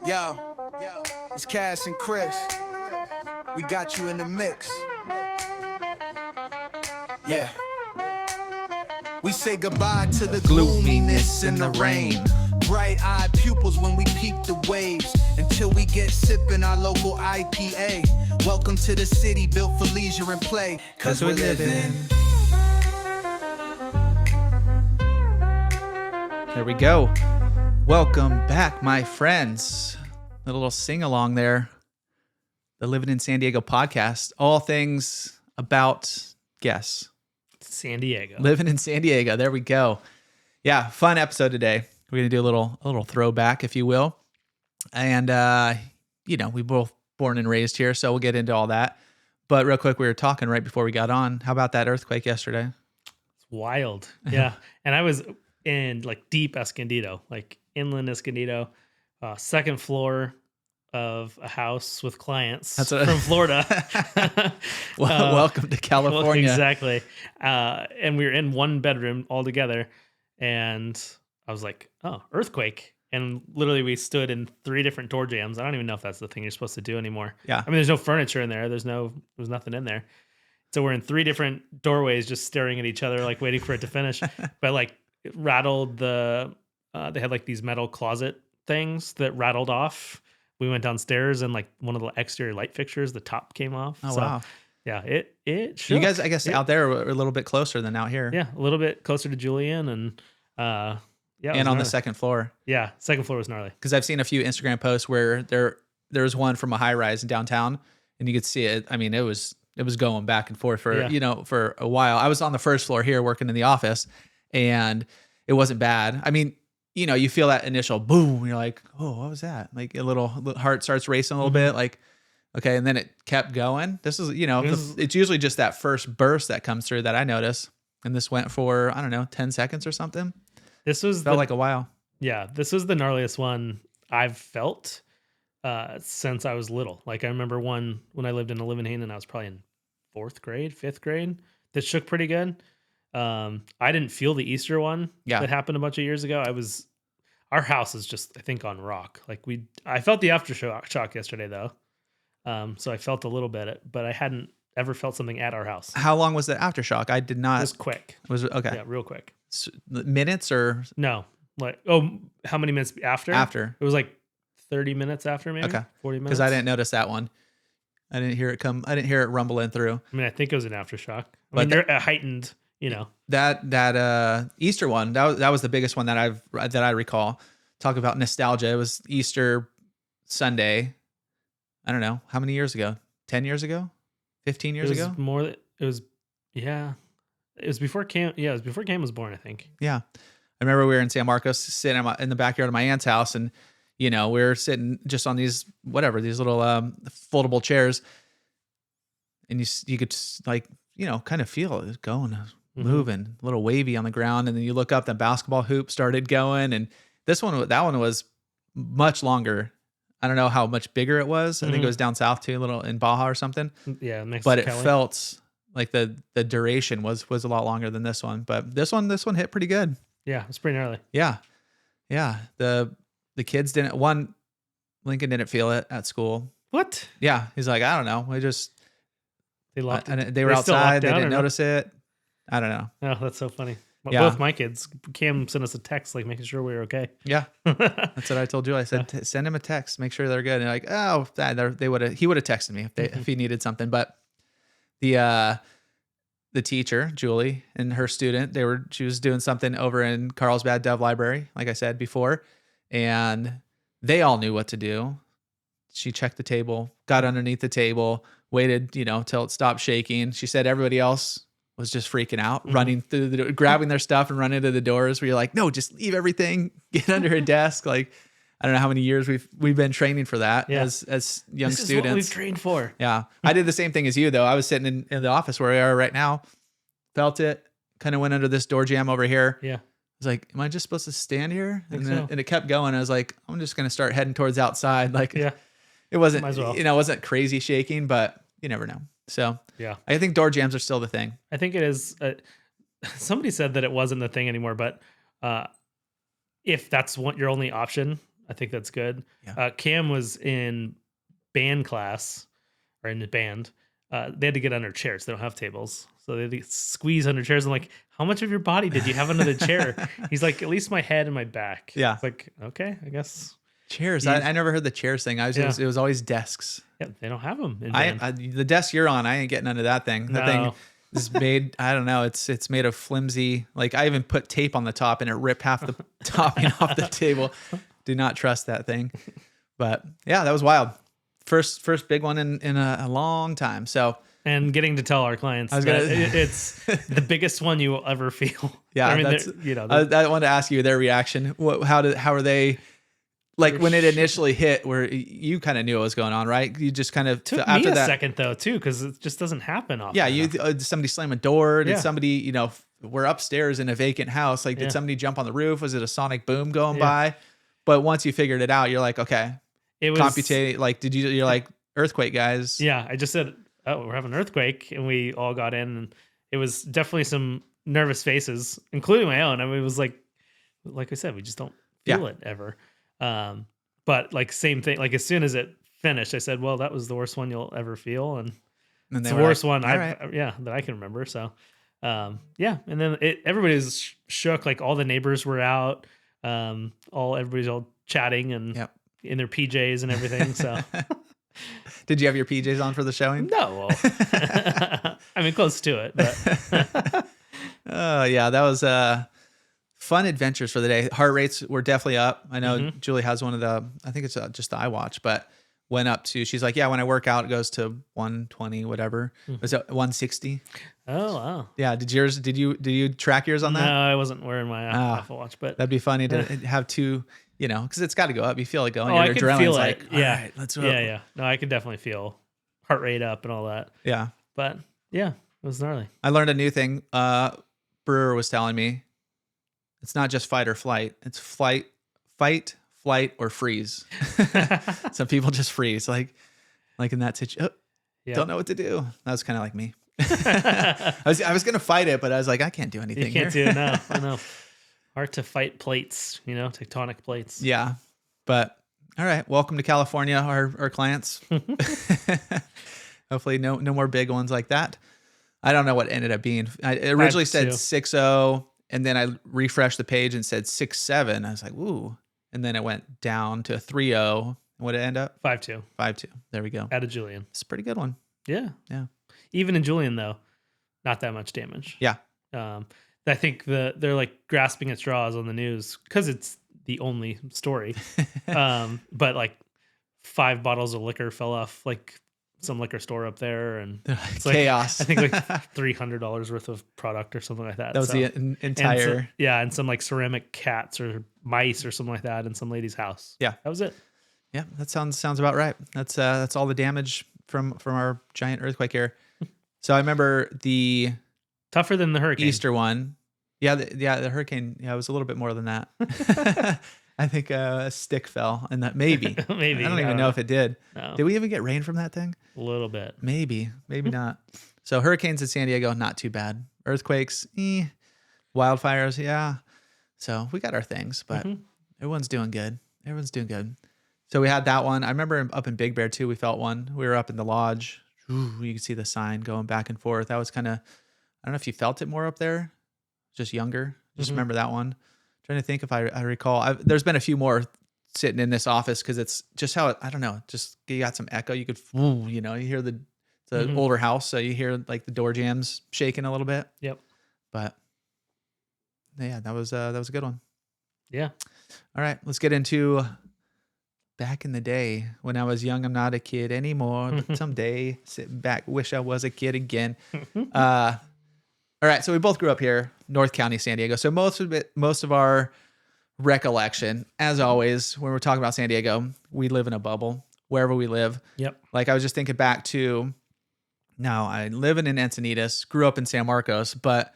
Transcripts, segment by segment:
Yo, it's Cass and Chris. We got you in the mix. Yeah. We say goodbye to the gloominess and the rain. Bright-eyed pupils when we peep the waves. Until we get sipping our local IPA. Welcome to the city built for leisure and play. Cause we're living. There we go. Welcome back, my friends. A little sing-along there. The Livin in San Diego podcast. All things about, guess. San Diego. Living in San Diego. There we go. Yeah, fun episode today. We're going to do a little throwback, if you will. And, we both born and raised here, so we'll get into all that. But real quick, we were talking right before we got on. How about that earthquake yesterday? It's wild. Yeah. And I was in deep Escondido, inland Escondido, second floor of a house with clients from Florida. Welcome to California. Well, exactly. And we were in one bedroom all together. And I was like, oh, earthquake. And literally we stood in 3 different door jams. I don't even know if that's the thing you're supposed to do anymore. Yeah. I mean, there's no furniture in there. There's nothing in there. So we're in 3 different doorways just staring at each other, waiting for it to finish. But it rattled they had these metal closet things that rattled off. We went downstairs and one of the exterior light fixtures, the top came off. Oh, wow. Yeah, it shook. You guys, I guess, out there were a little bit closer than out here. Yeah, a little bit closer to Julian and and on the second floor. Yeah, second floor was gnarly. Because I've seen a few Instagram posts where there was one from a high rise in downtown and you could see it. I mean, it was going back and forth for a while. I was on the first floor here working in the office and it wasn't bad. I mean, you feel that initial boom. You're like, oh, what was that? A little heart starts racing a little bit. Okay. And then it kept going. This is, it's usually just that first burst that comes through that I notice. And this went for, I don't know, 10 seconds or something. Felt like a while. Yeah. This was the gnarliest one I've felt since I was little. I remember one when I lived in Livin and I was probably in 4th grade, 5th grade that shook pretty good. I didn't feel the Easter one that happened a bunch of years ago. Our house is just, I think, on rock. I felt the aftershock yesterday though. So I felt a little bit, but I hadn't ever felt something at our house. How long was the aftershock? I did not. It was quick. Was it okay? Yeah, real quick. Minutes or no? How many minutes after? After it was 30 minutes after, maybe. Okay, 40 minutes. Because I didn't notice that one. I didn't hear it come. I didn't hear it rumbling through. I mean, I think it was an aftershock. They're heightened. That Easter one. That was the biggest one that I recall. Talk about nostalgia. It was Easter Sunday. I don't know how many years ago. 10 years ago. 15 years ago. More. It was. Yeah. It was before Cam. Yeah, it was before Cam was born, I think. Yeah, I remember we were in San Marcos, sitting in the backyard of my aunt's house, and we were sitting just on these little foldable chairs, and you could kind of feel it going, moving, a little wavy on the ground, and then you look up, the basketball hoop started going, and that one was much longer. I don't know how much bigger it was. I think it was down south too, a little in Baja or something. Yeah, but it felt like the duration was a lot longer than this one. But this one hit pretty good. Yeah, it's pretty gnarly. Yeah. The kids Lincoln didn't feel it at school. What? Yeah, he's like, I don't know. They were outside. They didn't notice it. I don't know. Oh, that's so funny. Both my kids, Cam sent us a text making sure we were okay. Yeah, that's what I told you. I said, send him a text, make sure they're good. And they're like, oh, he would have texted me if he needed something. But the teacher, Julie, and her student, she was doing something over in Carlsbad Dove Library, like I said before, and they all knew what to do. She checked the table, got underneath the table, waited, till it stopped shaking. She said everybody else was just freaking out, running through grabbing their stuff and running to the doors where you're like, no, just leave everything, get under a desk. I don't know how many years we've been training for that as young students. This is what we've trained for. Yeah. I did the same thing as you though. I was sitting in the office where we are right now, felt it, kind of went under this door jam over here. Yeah. I was like, am I just supposed to stand here? And it kept going. I was like, I'm just going to start heading towards outside. It wasn't, it wasn't crazy shaking, but you never know. So yeah, I think door jams are still the thing. I think it is. Somebody said that it wasn't the thing anymore, but if that's your only option, I think that's good. Yeah. Cam was in band class or in the band. They had to get under chairs. They don't have tables. So they had to squeeze under chairs. I'm like, how much of your body did you have under the chair? He's like, at least my head and my back. Yeah. It's like, okay, I guess. Chairs. I never heard the chairs thing. It was always desks. Yeah, they don't have them in band. The desk you're on, I ain't getting under that thing. That thing is made, I don't know, it's made of flimsy. Like I even put tape on the top and it ripped half the topping off the table. Do not trust that thing. But yeah, that was wild. First big one in a long time. So, and getting to tell our clients that it's the biggest one you will ever feel. Yeah, I mean, I wanted to ask you their reaction. How are they? Like when it initially hit, where you kind of knew what was going on, right? You just kind of took me a second though too, because it just doesn't happen often. Yeah, somebody slam a door. Did somebody, we're upstairs in a vacant house. Like, did somebody jump on the roof? Was it a sonic boom going by? But once you figured it out, you're like, okay, it was computate. Like, you're like earthquake guys. Yeah, I just said, oh, we're having an earthquake, and we all got in, and it was definitely some nervous faces, including my own. I mean, it was like I said, we just don't feel it ever. But like same thing, like as soon as it finished, I said, well, that was the worst one you'll ever feel. And it's the worst one that I can remember. So, and then everybody was shook. Like all the neighbors were out, everybody's all chatting and in their PJs and everything. So did you have your PJs on for the showing? No. I mean, close to it, but that was, fun adventures for the day. Heart rates were definitely up. I know Julie has one of I think it's just the iWatch, but went up to, she's like, yeah, when I work out, it goes to 120, whatever. Was it 160? Oh, wow. Yeah. Did you track yours on that? No, I wasn't wearing my Apple Watch, but that'd be funny to have two, because it's got to go up. You feel it going. Oh, I can feel it. Like, all right, let's go. Yeah. No, I could definitely feel heart rate up and all that. Yeah. But yeah, it was gnarly. I learned a new thing. Brewer was telling me, it's not just fight or flight. It's fight, flight, or freeze. Some people just freeze, like in that situation. Don't know what to do. That was kind of like me. I was gonna fight it, but I was like, I can't do anything. You can't do it now. I know. Hard to fight plates, tectonic plates. Yeah, but all right. Welcome to California, our clients. Hopefully, no more big ones like that. I don't know what ended up being. I originally said 6.0. And then I refreshed the page and said 6.7. I was like, ooh. And then it went down to 3.0. What did it end up? 5.2. 5.2. There we go. Out of Julian. It's a pretty good one. Yeah. Yeah. Even in Julian, though, not that much damage. Yeah. I think they're like grasping at straws on the news because it's the only story. But like 5 bottles of liquor fell off like some liquor store up there, and it's like, chaos. I think like $300 worth of product or something like that. That was the entire. And some like ceramic cats or mice or something like that in some lady's house. Yeah, that was it. Yeah, that sounds about right. That's all the damage from our giant earthquake here. So I remember the tougher than the hurricane Easter one. Yeah, the hurricane. Yeah, it was a little bit more than that. I think a stick fell, and that maybe. I don't even know if it did. No. Did we even get rain from that thing? A little bit. Maybe not. So hurricanes in San Diego, not too bad. Earthquakes, wildfires, yeah. So we got our things, but everyone's doing good. So we had that one. I remember up in Big Bear too. We felt one. We were up in the lodge. Ooh, you could see the sign going back and forth. That was kind of. I don't know if you felt it more up there. Just younger. Just remember that one. Trying to think if I recall. There's been a few more sitting in this office because it's just how I don't know. Just you got some echo. You could, you hear it's an older house, so you hear like the door jams shaking a little bit. Yep. But yeah, that was a good one. Yeah. All right, let's get into back in the day when I was young. I'm not a kid anymore, but someday sitting back, wish I was a kid again. All right, so we both grew up here, North County, San Diego. So most of our recollection, as always, when we're talking about San Diego, we live in a bubble wherever we live. Yep. Like I was just thinking back to, now I live in Encinitas, grew up in San Marcos, but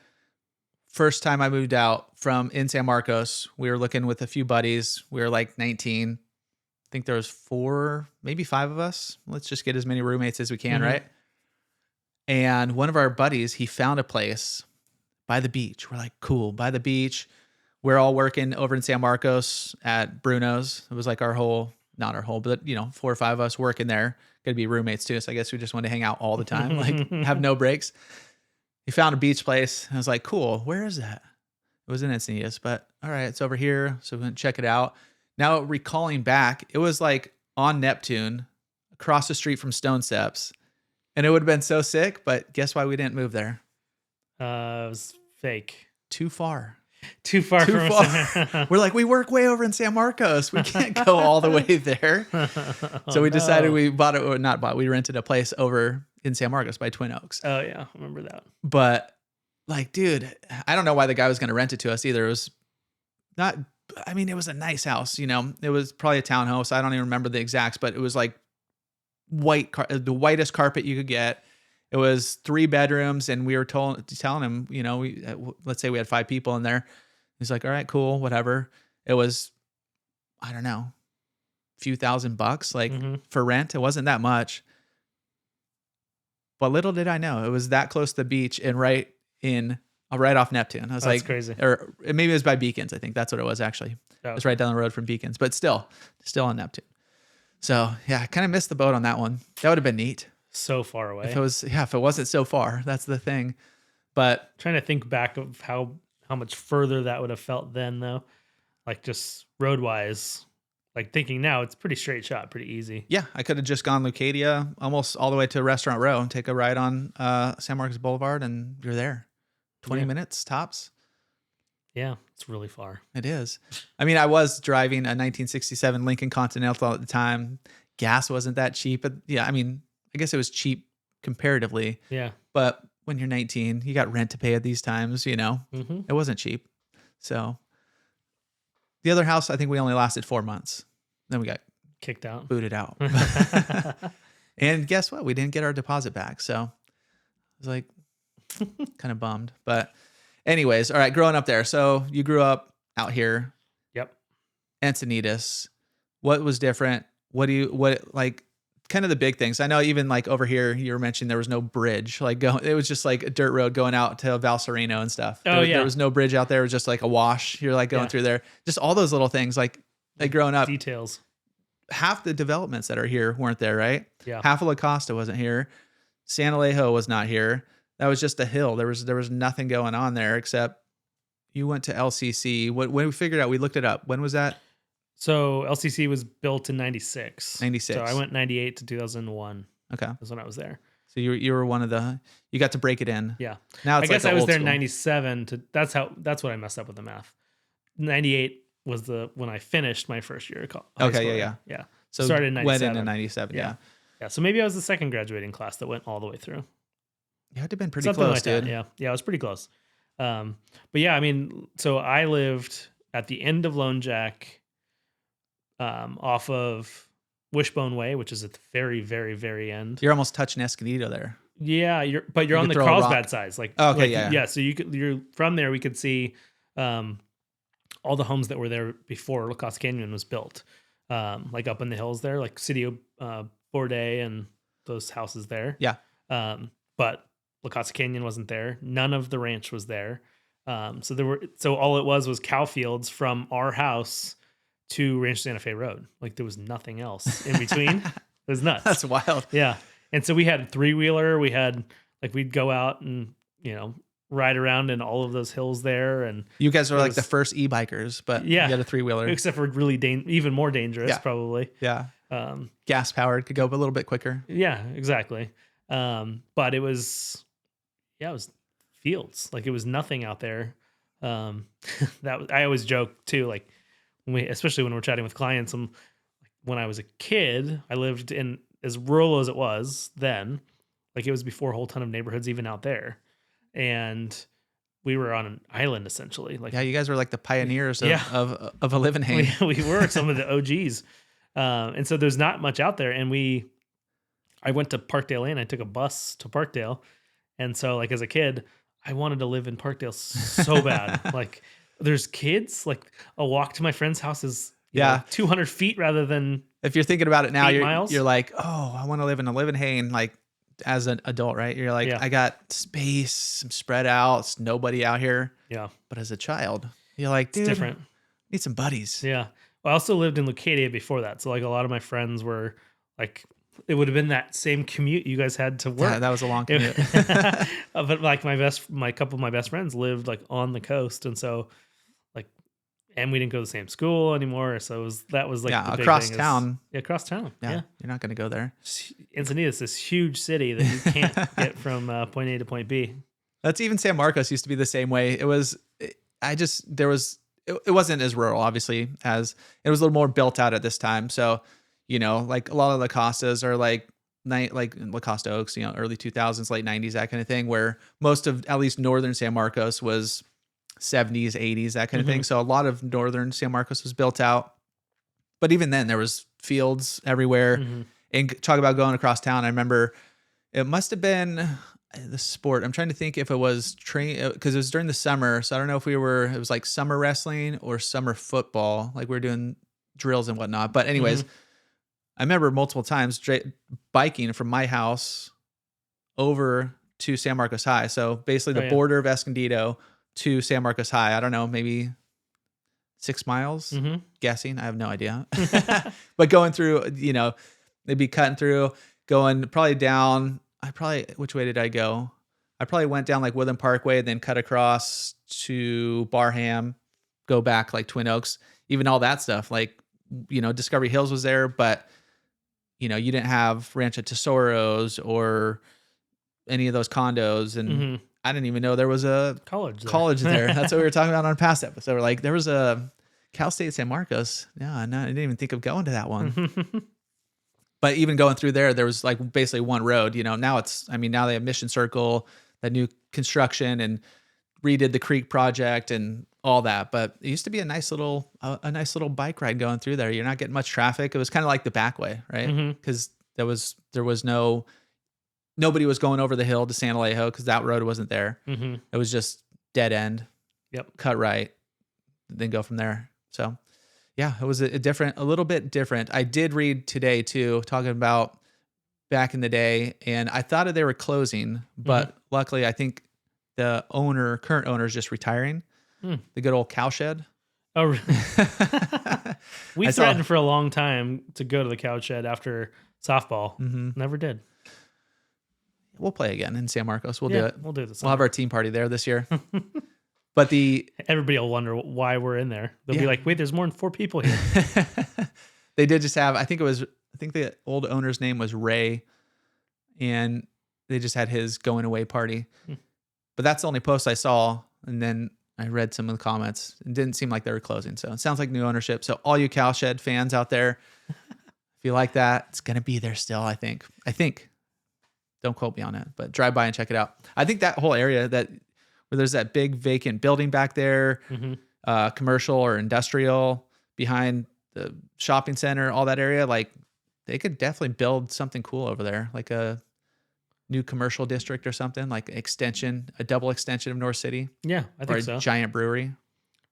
first time I moved out from in San Marcos, we were looking with a few buddies. We were like 19. I think there was 4, maybe 5 of us. Let's just get as many roommates as we can, right? And one of our buddies, he found a place by the beach. We're like, cool, by the beach. we're all working over in San Marcos at Bruno's. It was like not our whole, but 4 or 5 of us working there. Gonna be roommates too. So I guess we just wanted to hang out all the time, like have no breaks. He found a beach place. I was like, cool. Where is that? It was in Encinitas, but all right, it's over here. So we went to check it out. Now recalling back, it was like on Neptune, across the street from Stone Steps. And it would have been so sick, but guess why we didn't move there? It was fake. Too far. Too far. We're like, we work way over in San Marcos. We can't go all the way there. So we decided we bought it, or not bought, we rented a place over in San Marcos by Twin Oaks. Oh yeah, I remember that. But like, dude, I don't know why the guy was going to rent it to us either. It was not, I mean, it was a nice house, it was probably a townhouse. I don't even remember the exacts, but it was like the whitest carpet you could get. It was 3 bedrooms, and we were telling him, let's say we had 5 people in there. He's like, all right, cool, whatever. It was, I don't know, a few $1,000 like for rent. It wasn't that much. But little did I know, it was that close to the beach and right off Neptune. I was like, crazy. Or maybe it was by Beacons. I think that's what it was actually. It was right down the road from Beacons, but still on Neptune. So yeah, I kind of missed the boat on that one. That would have been neat. So far away. If it wasn't so far, that's the thing. But trying to think back of how much further that would have felt then, though, like just road wise. Like thinking now, it's pretty straight shot, pretty easy. Yeah, I could have just gone Leucadia almost all the way to Restaurant Row and take a ride on San Marcos Boulevard, and you're there. 20 minutes tops. Yeah, it's really far. It is. I mean, I was driving a 1967 Lincoln Continental at the time. Gas wasn't that cheap, but yeah, I mean, I guess it was cheap comparatively. Yeah. But when you're 19, you got rent to pay at these times, It wasn't cheap. So the other house, I think we only lasted 4 months. Then we got kicked out, booted out. And guess what? We didn't get our deposit back. So I was like kind of bummed. But anyways, all right, growing up there. So you grew up out here. Yep. Encinitas. What was different? Kind of the big things. I know even like over here, you were mentioning there was no bridge. It was just like a dirt road going out to Val Sereno and stuff. There was no bridge out there. It was just like a wash. You're like going through there. Just all those little things, like growing up. Details. Half the developments that are here weren't there, right? Yeah. Half of La Costa wasn't here. San Elijo was not here. That was just a hill. There was nothing going on there except you went to LCC. When we figured out, we looked it up. When was that? So LCC was built in 96. 96. So I went 98 to 2001. Okay. That's when I was there. So you were one of you got to break it in. Yeah. Now it's I guess I was there in school. 97 that's what I messed up with the math. 98 was when I finished my first year of college. Okay. Yeah. So started in 97. Went into 97. Yeah. Yeah. So maybe I was the second graduating class that went all the way through. You had to have been pretty Something close, like dude. that. Yeah. Yeah. I was pretty close. But yeah, I mean, so I lived at the end of Lone Jack, off of Wishbone Way, which is at the very, very, very end. You're almost touching Escondido there. Yeah, you're on the throw a Carlsbad rock. sides. Like, Okay, like, yeah. Yeah, so you're from there, we could see all the homes that were there before La Costa Canyon was built. Like up in the hills there, like City of Bourdain and those houses there. Yeah. But La Costa Canyon wasn't there. None of the ranch was there. So all it was cow fields from our house to Rancho Santa Fe Road. Like there was nothing else in between. It was nuts. That's wild. Yeah. And so we had a 3-wheeler. We had we'd go out and, ride around in all of those hills there. And you guys were like the first e-bikers, but you had a 3-wheeler. Except for really even more dangerous, probably. Yeah. Gas powered, could go a little bit quicker. Yeah, exactly. But it was fields. Like it was nothing out there. I always joke too, like especially when we're chatting with clients, when I was a kid, I lived in as rural as it was then, like it was before a whole ton of neighborhoods even out there. And we were on an island essentially. Like, yeah, you guys were like the pioneers of a Livin. We were some of the OGs. And so there's not much out there. And I went to Parkdale Inn. I took a bus to Parkdale. And so like as a kid, I wanted to live in Parkdale so bad. Like there's kids, like a walk to my friend's house is 200 feet rather than. If you're thinking about it now, you're like, oh, I want to live in a Livin, like as an adult, right? You're like, I got space, I'm spread out, it's nobody out here. Yeah. But as a child, You're like, It's dude, different. need some buddies. Yeah. Well, I also lived in Leucadia before that. So like a lot of my friends were like, it would have been that same commute you guys had to work. Yeah, that was a long commute. But like my couple of my best friends lived like on the coast. And so like, and we didn't go to the same school anymore. So that was like, Yeah, the big across thing town. Yeah, across town. Yeah, Yeah. you're not going to go there. Encinitas, this huge city that you can't get from point A to point B. That's even San Marcos used to be the same way. It wasn't as rural, obviously, as it was a little more built out at this time. So, like a lot of La Costas are like La Costa Oaks, early 2000s, late 90s, that kind of thing, where most of at least northern San Marcos was 70s, 80s, that kind of thing. So a lot of northern San Marcos was built out. But even then, there was fields everywhere. And talk about going across town. I remember it must have been the sport. I'm trying to think if it was because it was during the summer. So I don't know if it was like summer wrestling or summer football. Like we were doing drills and whatnot. But anyways, I remember multiple times biking from my house over to San Marcos High. So basically the border of Escondido to San Marcos High. I don't know, maybe 6 miles, guessing. I have no idea. But going through, they'd be cutting through, going probably down. Which way did I go? I probably went down like Woodland Parkway, then cut across to Barham, go back like Twin Oaks, even all that stuff. Like, Discovery Hills was there, but you didn't have Rancho Tesoros or any of those condos. And I didn't even know there was a college there. That's what we were talking about on a past episode. We're like, there was a Cal State San Marcos. Yeah, no, I didn't even think of going to that one. But even going through there was like basically one road. Now now they have Mission Circle, that new construction, and redid the Creek project and all that. But it used to be a nice little bike ride going through there. You're not getting much traffic. It was kind of like the back way, right? Because there was nobody was going over the hill to San Elijo because that road wasn't there. It was just dead end. Yep. Cut right, then go from there. So yeah, it was a little bit different. I did read today too, talking about back in the day, and I thought they were closing, but luckily I think the current owner is just retiring. The good old cowshed. Oh, really? We threatened for a long time to go to the cowshed after softball. Never did. We'll play again in San Marcos. We'll do it. We'll do this. We'll have our team party there this year. But everybody will wonder why we're in there. They'll be like, wait, there's more than 4 people here. They did just have, I think the old owner's name was Ray, and they just had his going away party. But that's the only post I saw. And then I read some of the comments. It didn't seem like they were closing. So it sounds like new ownership. So all you Cowshed fans out there, if you like that, it's going to be there still, I think. Don't quote me on it, but drive by and check it out. I think that whole area where there's that big vacant building back there, commercial or industrial behind the shopping center, all that area, like they could definitely build something cool over there, like a new commercial district or something, like a double extension of North City. Yeah, I think so. A giant brewery.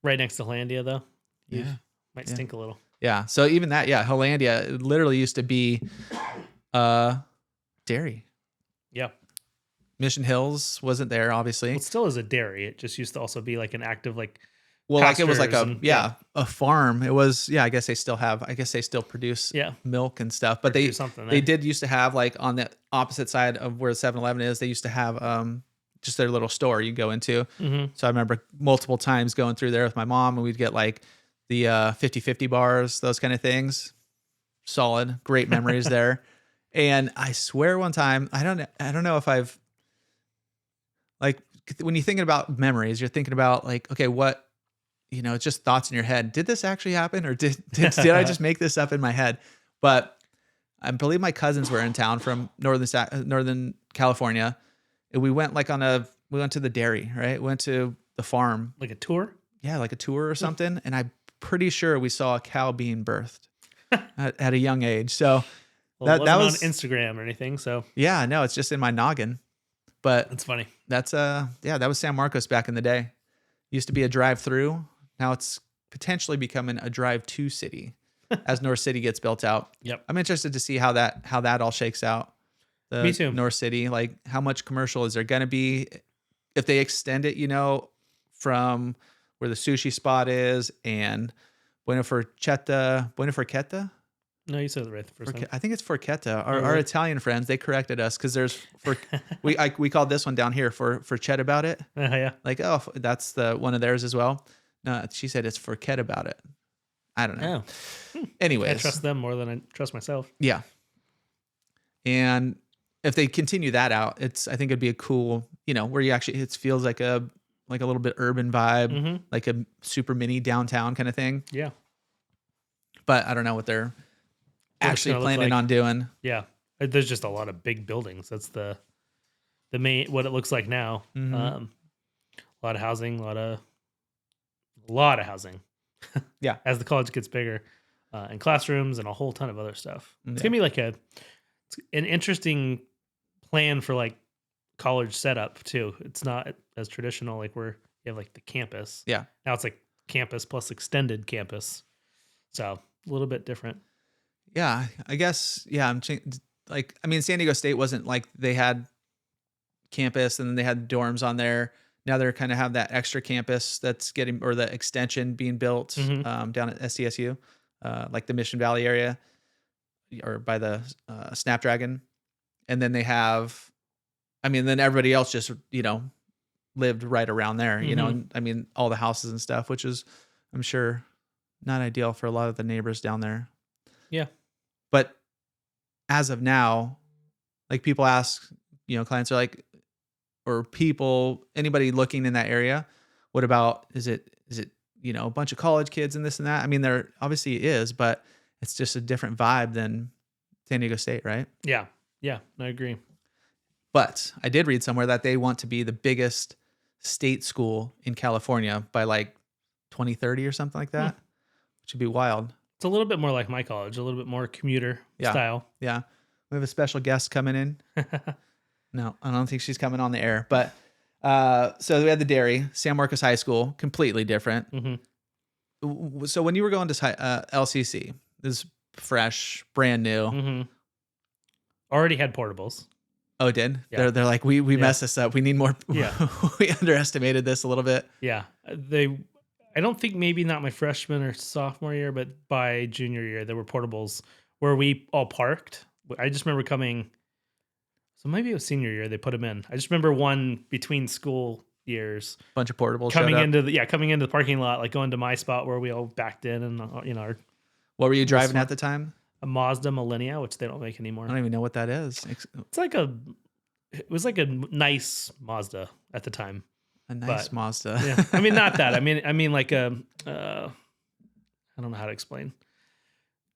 Right next to Hollandia, though. Yeah. Might stink a little. Yeah. So even that, Hollandia literally used to be dairy. Yeah. Mission Hills wasn't there, obviously. Well, it still is a dairy. It just used to also be like an active, like, it was like a farm. It was, I guess they still produce milk and stuff, but they did used to have, like, on the opposite side of where 7-Eleven is, they used to have just their little store you go into. So I remember multiple times going through there with my mom, and we'd get like the 50/50 bars, those kind of things. Solid, great memories there. And I swear one time, I don't know if I've, like, when you're thinking about memories, you're thinking about like, okay, what, it's just thoughts in your head. Did this actually happen, or did I just make this up in my head? But I believe my cousins were in town from Northern California, and we went to the dairy, right? We went to the farm, like a tour. Yeah, like a tour or something. And I'm pretty sure we saw a cow being birthed at a young age. So that was on Instagram or anything. So yeah, no, it's just in my noggin. But that's funny. That's that was San Marcos back in the day. Used to be a drive-through. Now it's potentially becoming a drive-to city as North City gets built out. Yep. I'm interested to see how that all shakes out. Me too. North City, like how much commercial is there going to be if they extend it, from where the sushi spot is, and Buena Forchetta. No, you said it right the first time. I think it's Forchetta. Our, Oh, our really? Italian friends, they corrected us because there's we called this one down here for Chet about it. Yeah. Like, oh, that's the one of theirs as well. No, she said it's for Ket about it. I don't know. Oh. Anyways, I trust them more than I trust myself. yeah. And if they continue that out, I think it'd be a cool, where you actually it feels like a little bit urban vibe, Mm-hmm. like a super mini downtown kind of thing. Yeah. But I don't know what they're What it's actually gonna look planning like. on doing. Yeah. There's just a lot of big buildings. That's the main what it looks like now. Mhm. A lot of housing, a lot of housing. Yeah. As the college gets bigger, and classrooms and a whole ton of other stuff. It's Yeah. gonna be like an interesting plan for like college setup too. It's not as traditional like where you have like the campus. Yeah. Now it's like campus plus extended campus. So a little bit different. Yeah, I guess. Yeah, San Diego State wasn't like they had campus and then they had dorms on there. Now they're kind of have that extra campus that's or the extension being built Mhm. down at SDSU, like the Mission Valley area or by the Snapdragon. And then they have, then everybody else just, lived right around there, Mhm. and all the houses and stuff, which is, I'm sure, not ideal for a lot of the neighbors down there. Yeah. But as of now, like people ask, clients are like, or people, anybody looking in that area, what about, is it, a bunch of college kids and this and that? There obviously is, but it's just a different vibe than San Diego State, right? Yeah. Yeah. I agree. But I did read somewhere that they want to be the biggest state school in California by like 2030 or something like that, which would be wild. It's a little bit more like my college, a little bit more commuter style. Yeah. We have a special guest coming in. No, I don't think she's coming on the air. But so we had the dairy, San Marcos High School, completely different. Mm-hmm. So when you were going to LCC, this is fresh, brand new. Mm-hmm. Already had portables. Oh, it did? Yeah. They're like, we messed this up. We need more. Yeah. We underestimated this a little bit. Yeah. I don't think maybe not my freshman or sophomore year, but by junior year, there were portables where we all parked. I just remember coming. So maybe it was senior year, they put them in. I just remember one between school years. Bunch of portables Coming showed up. coming into the parking lot, like going to my spot where we all backed in and, What were you driving at the time? a Mazda Millennia, which they don't make I anymore. don't even know what that is. It was like a nice Mazda at the time. A nice But- Mazda. Yeah. Not that. I mean like I don't know how to explain.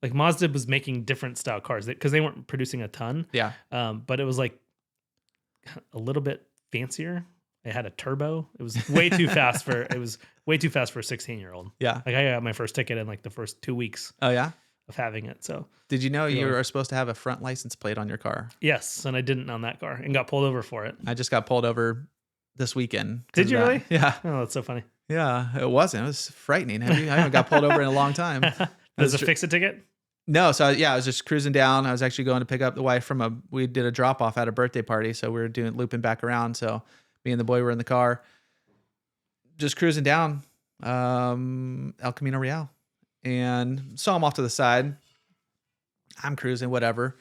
Like Mazda was making different style cars because they weren't producing a ton. Yeah. But it was like a little bit fancier. It had a turbo. It was way too fast for a 16-year-old. Yeah. Like I got my first ticket in like the first 2 weeks Oh, yeah? of having it. So Did you know you Yeah. are supposed to have a front license plate on your car? yes, and I didn't on that car and got pulled over for it. I just got pulled over this weekend. 'cause Did you of that. really? Yeah. Oh, that's so funny. Yeah. It wasn't. It was frightening. I haven't got pulled over in a long time. Does it fix a ticket? No. So, I was just cruising down. I was actually going to pick up the wife we did a drop off at a birthday party. So we were looping back around. So me and the boy were in the car, just cruising down El Camino Real, and saw him off to the side. I'm cruising, whatever.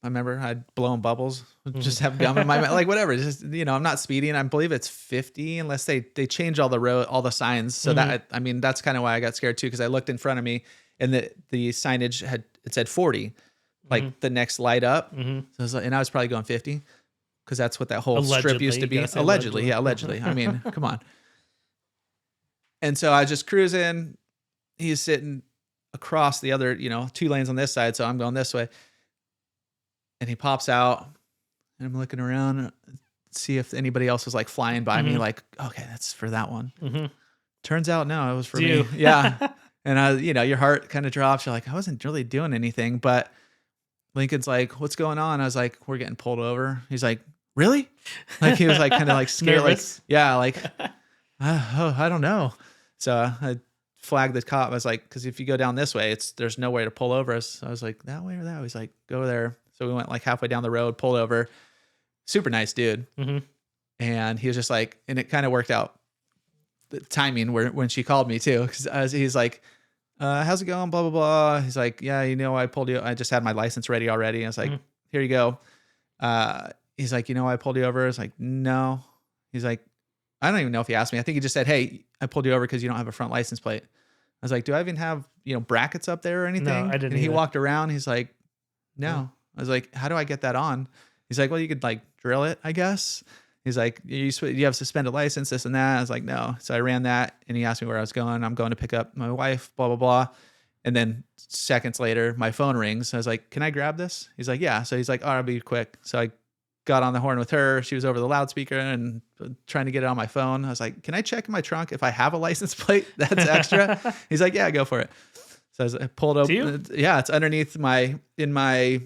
I remember I'd blown bubbles, just have gum in my mouth, like whatever. Just I'm not speeding. I believe it's 50 unless they change all the signs. So that that's kind of why I got scared too, because I looked in front of me and the signage it said 40, like the next light up. Mm-hmm. So I was like, and I was probably going 50 because that's what that whole strip used to Allegedly, be. you gotta say Allegedly, allegedly. yeah, allegedly. Come on. And so I was just cruising. He's sitting across the other, 2 lanes on this side. So I'm going this way. And he pops out and I'm looking around to see if anybody else was like flying by me. Like, okay, that's for that one. Mm-hmm. Turns out, no, it was for You. me. Yeah. And your heart kind of drops. You're like, I wasn't really doing anything, but Lincoln's like, what's going on? I was like, we're getting pulled over. He's like, really? Like he was like, kind of like scared. Nervous? Like, yeah, like, I don't know. So I flagged the cop. I was like, because if you go down this way, there's no way to pull over us. So I was like, that way or that? He's like, go there. So we went like halfway down the road, pulled over. Super nice dude. Mm-hmm. And he was just like, and it kind of worked out the timing when she called me too. Cause he's like, how's it going? Blah, blah, blah. He's like, yeah, I just had my license ready already. I was like, here you go. He's like, I pulled you over. I was like, no. He's like, I don't even know if he asked me. I think he just said, hey, I pulled you over because you don't have a front license plate. I was like, do I even have, brackets up there or anything? No, I didn't And he either. walked around. He's like, no. I was like, how do I get that on? He's like, well, you could like drill it, I guess. He's like, you have suspended license, this and that. I was like, no. So I ran that and he asked me where I was going. I'm going to pick up my wife, blah, blah, blah. And then seconds later, my phone rings. I was like, can I grab this? He's like, yeah. So he's like, oh, I'll be quick. So I got on the horn with her. She was over the loudspeaker and trying to get it on my phone. I was like, can I check in my trunk if I have a license plate that's extra? He's like, yeah, go for it. So I pulled open. Yeah, it's underneath in my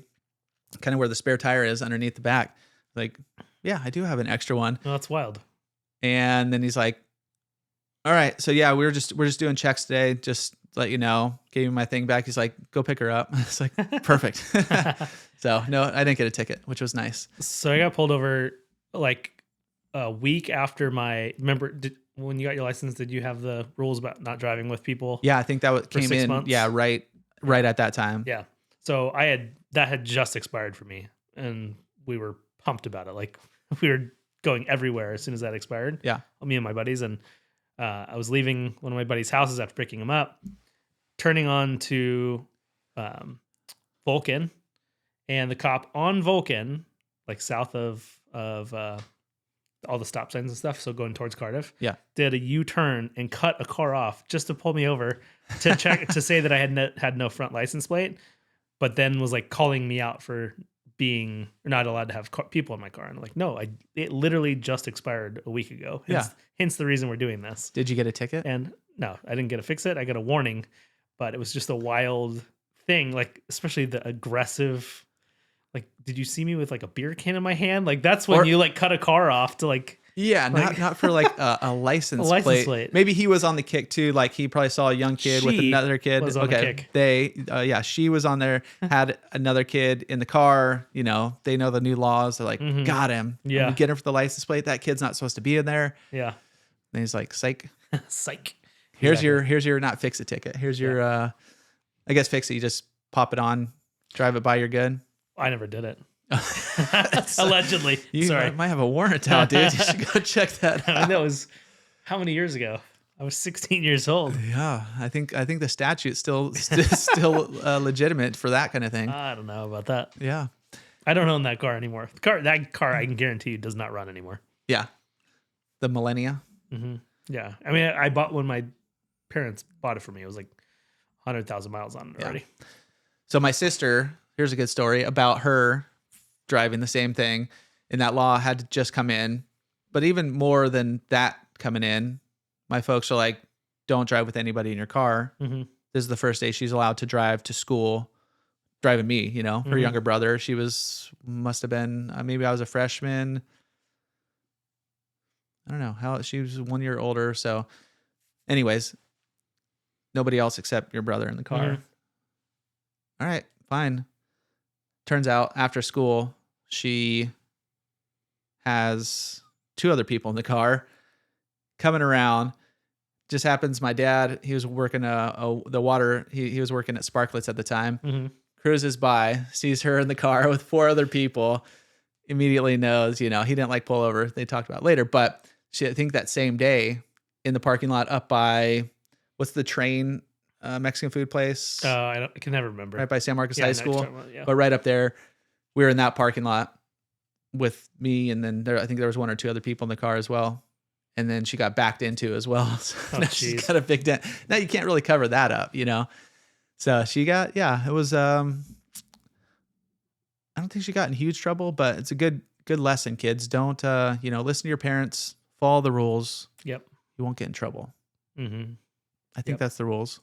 kind of where the spare tire is underneath the back. Like, yeah, I do have an extra one. Oh, that's wild. And then he's like, all right. So yeah, we're just doing checks today. Just let you know, gave me my thing back. He's like, go pick her up. It's like, perfect. So no, I didn't get a ticket, which was nice. So I got pulled over like a week after when you got your license, did you have the rules about not driving with people? Yeah. I think that came 6 in. months? Yeah. Right at that time. Yeah. So that had just expired for me and we were pumped about it. Like we were going everywhere as soon as that expired. Yeah. Me and my buddies. And I was leaving one of my buddies' houses after picking him up, turning on to Vulcan, and the cop on Vulcan, like south of all the stop signs and stuff, so going towards Cardiff, did a U-turn and cut a car off just to pull me over to check to say that I had no front license plate, but then was like calling me out for being not allowed to have people in my car. And I'm like, no, it literally just expired a week ago. Hence the reason we're doing this. Did you get a ticket? And no, I didn't get a fix it. I got a warning, but it was just a wild thing. Like, especially the aggressive, like, did you see me with like a beer can in my hand? Like that's when you like cut a car off to like, not for like a license plate. Maybe he was on the kick too. Like he probably saw a young kid with another kid. Was on the kick. She was on there, had another kid in the car. They know the new laws. They're like, got him. Yeah. Get him for the license plate. That kid's not supposed to be in there. Yeah. And he's like, psych. Psych. Here's your not fix it ticket. Here's your, I guess fix it. You just pop it on, drive it by, you're good. I never did it. Allegedly. You Sorry. might have a warrant out, dude. You should go check that out. That was how many years ago? I was 16 years old. Yeah, I think the statute's still legitimate for that kind of thing. I don't know about that. Yeah, I don't own that car anymore. That car, I can guarantee you, does not run anymore. Yeah, the Millennia. Mm-hmm. Yeah, I mean, I bought when my parents bought it for me. It was like 100,000 miles on it already. So my sister, here's a good story about her driving the same thing, and that law had to just come in. But even more than that coming in, my folks are like, don't drive with anybody in your car. Mm-hmm. This is the first day she's allowed to drive to school, driving me, her younger brother. She must have been, maybe I was a freshman. I don't know she was 1 year older. So anyways, nobody else except your brother in the car. Mm-hmm. All right, fine. Turns out after school, she has two other people in the car coming around. Just happens my dad, he was working the water. He was working at Sparklets at the time. Mm-hmm. Cruises by, sees her in the car with four other people, immediately knows, he didn't like pull over. They talked about it later, but I think that same day in the parking lot up by, what's the train Mexican food place? I can never remember. Right by San Marcos High School. Yeah. But right up there, we were in that parking lot with me, and then I think there was one or two other people in the car as well. And then she got backed into as well. So now she's got a big dent. Now you can't really cover that up, So she got, it was, I don't think she got in huge trouble, but it's a good lesson, kids. Don't, listen to your parents, follow the rules. Yep. You won't get in trouble. Mm-hmm. I think that's the rules.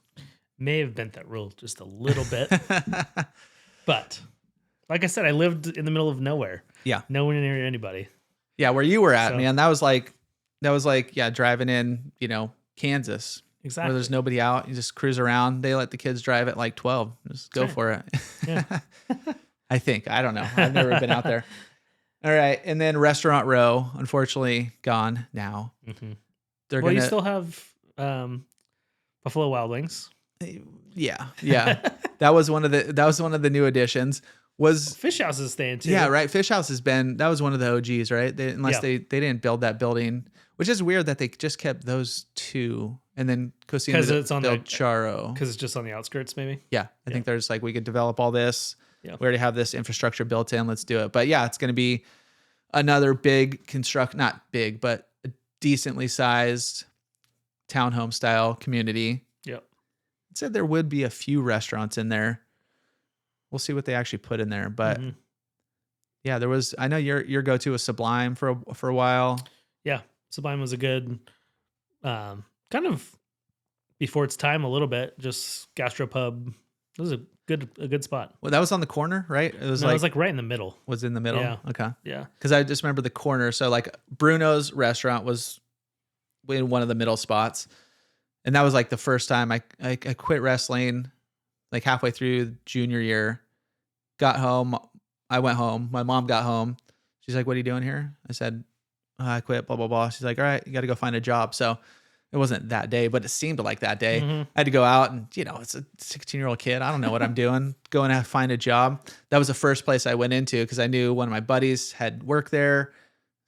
May have bent that rule just a little bit. But like I said, I lived in the middle of nowhere. Yeah. Nowhere near anybody. Yeah. Where you were at, man, that was like, driving in, Kansas. Exactly. Where there's nobody out. You just cruise around. They let the kids drive at like 12. Just go for it. Yeah. I think. I don't know. I've never been out there. All right. And then Restaurant Row, unfortunately, gone now. Mm-hmm. they're Well, gonna. you still have Buffalo Wild Wings. Yeah, yeah. That was one of the new additions. Was Fish House is staying too. Yeah, right. Fish House has been that was one of the OGs, right? Unless Yeah. they didn't build that building, which is weird that they just kept those two, and then Cocina 'Cause it's on built the- Charo. Because it's just on the outskirts, maybe. Yeah, I think there's like we could develop all this. Yeah. We already have this infrastructure built in. Let's do it. But yeah, it's going to be another big not big, but a decently sized townhome style community. Yep. It said there would be a few restaurants in there. We'll see what they actually put in there, but yeah, there was. I know your go to was Sublime for a while. Yeah, Sublime was a good, kind of before its time a little bit. Just gastropub. It was a good spot. Well, that was on the corner, right? It was It was like right in the middle. was in the middle. Yeah. Okay. Yeah. Because I just remember the corner. So like Bruno's restaurant was in one of the middle spots, and that was like the first time I quit wrestling, like halfway through junior year. Got home. I went home. My mom got home. She's like, "What are you doing here?" I said, "I quit." Blah blah blah. She's like, "All right, you got to go find a job." So it wasn't that day, but it seemed like that day. I had to go out, and it's a 16-year-old kid. I don't know what I'm doing. Going to find a job. That was the first place I went into because I knew one of my buddies had worked there.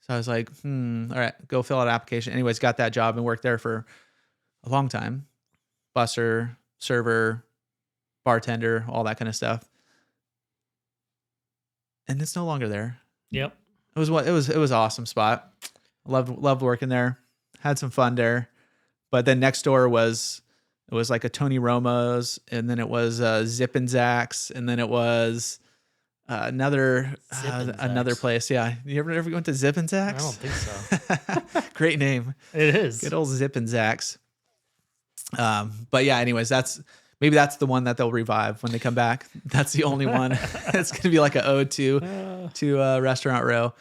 So I was like, all right, go fill out an application. Anyways, got that job and worked there for a long time. Busser, server, bartender, all that kind of stuff. And it's no longer there. Yep. It was awesome spot. Loved working there. Had some fun there. But then next door was like a Tony Romo's, and then it was Zip and Zach's, and then it was another place. Yeah, you ever went to Zip and Zach's? I don't think so. Great name. It is. Good old Zip and Zach's. But yeah, anyways, that's the one that they'll revive when they come back. That's the only one. It's gonna be like an ode to Restaurant Row.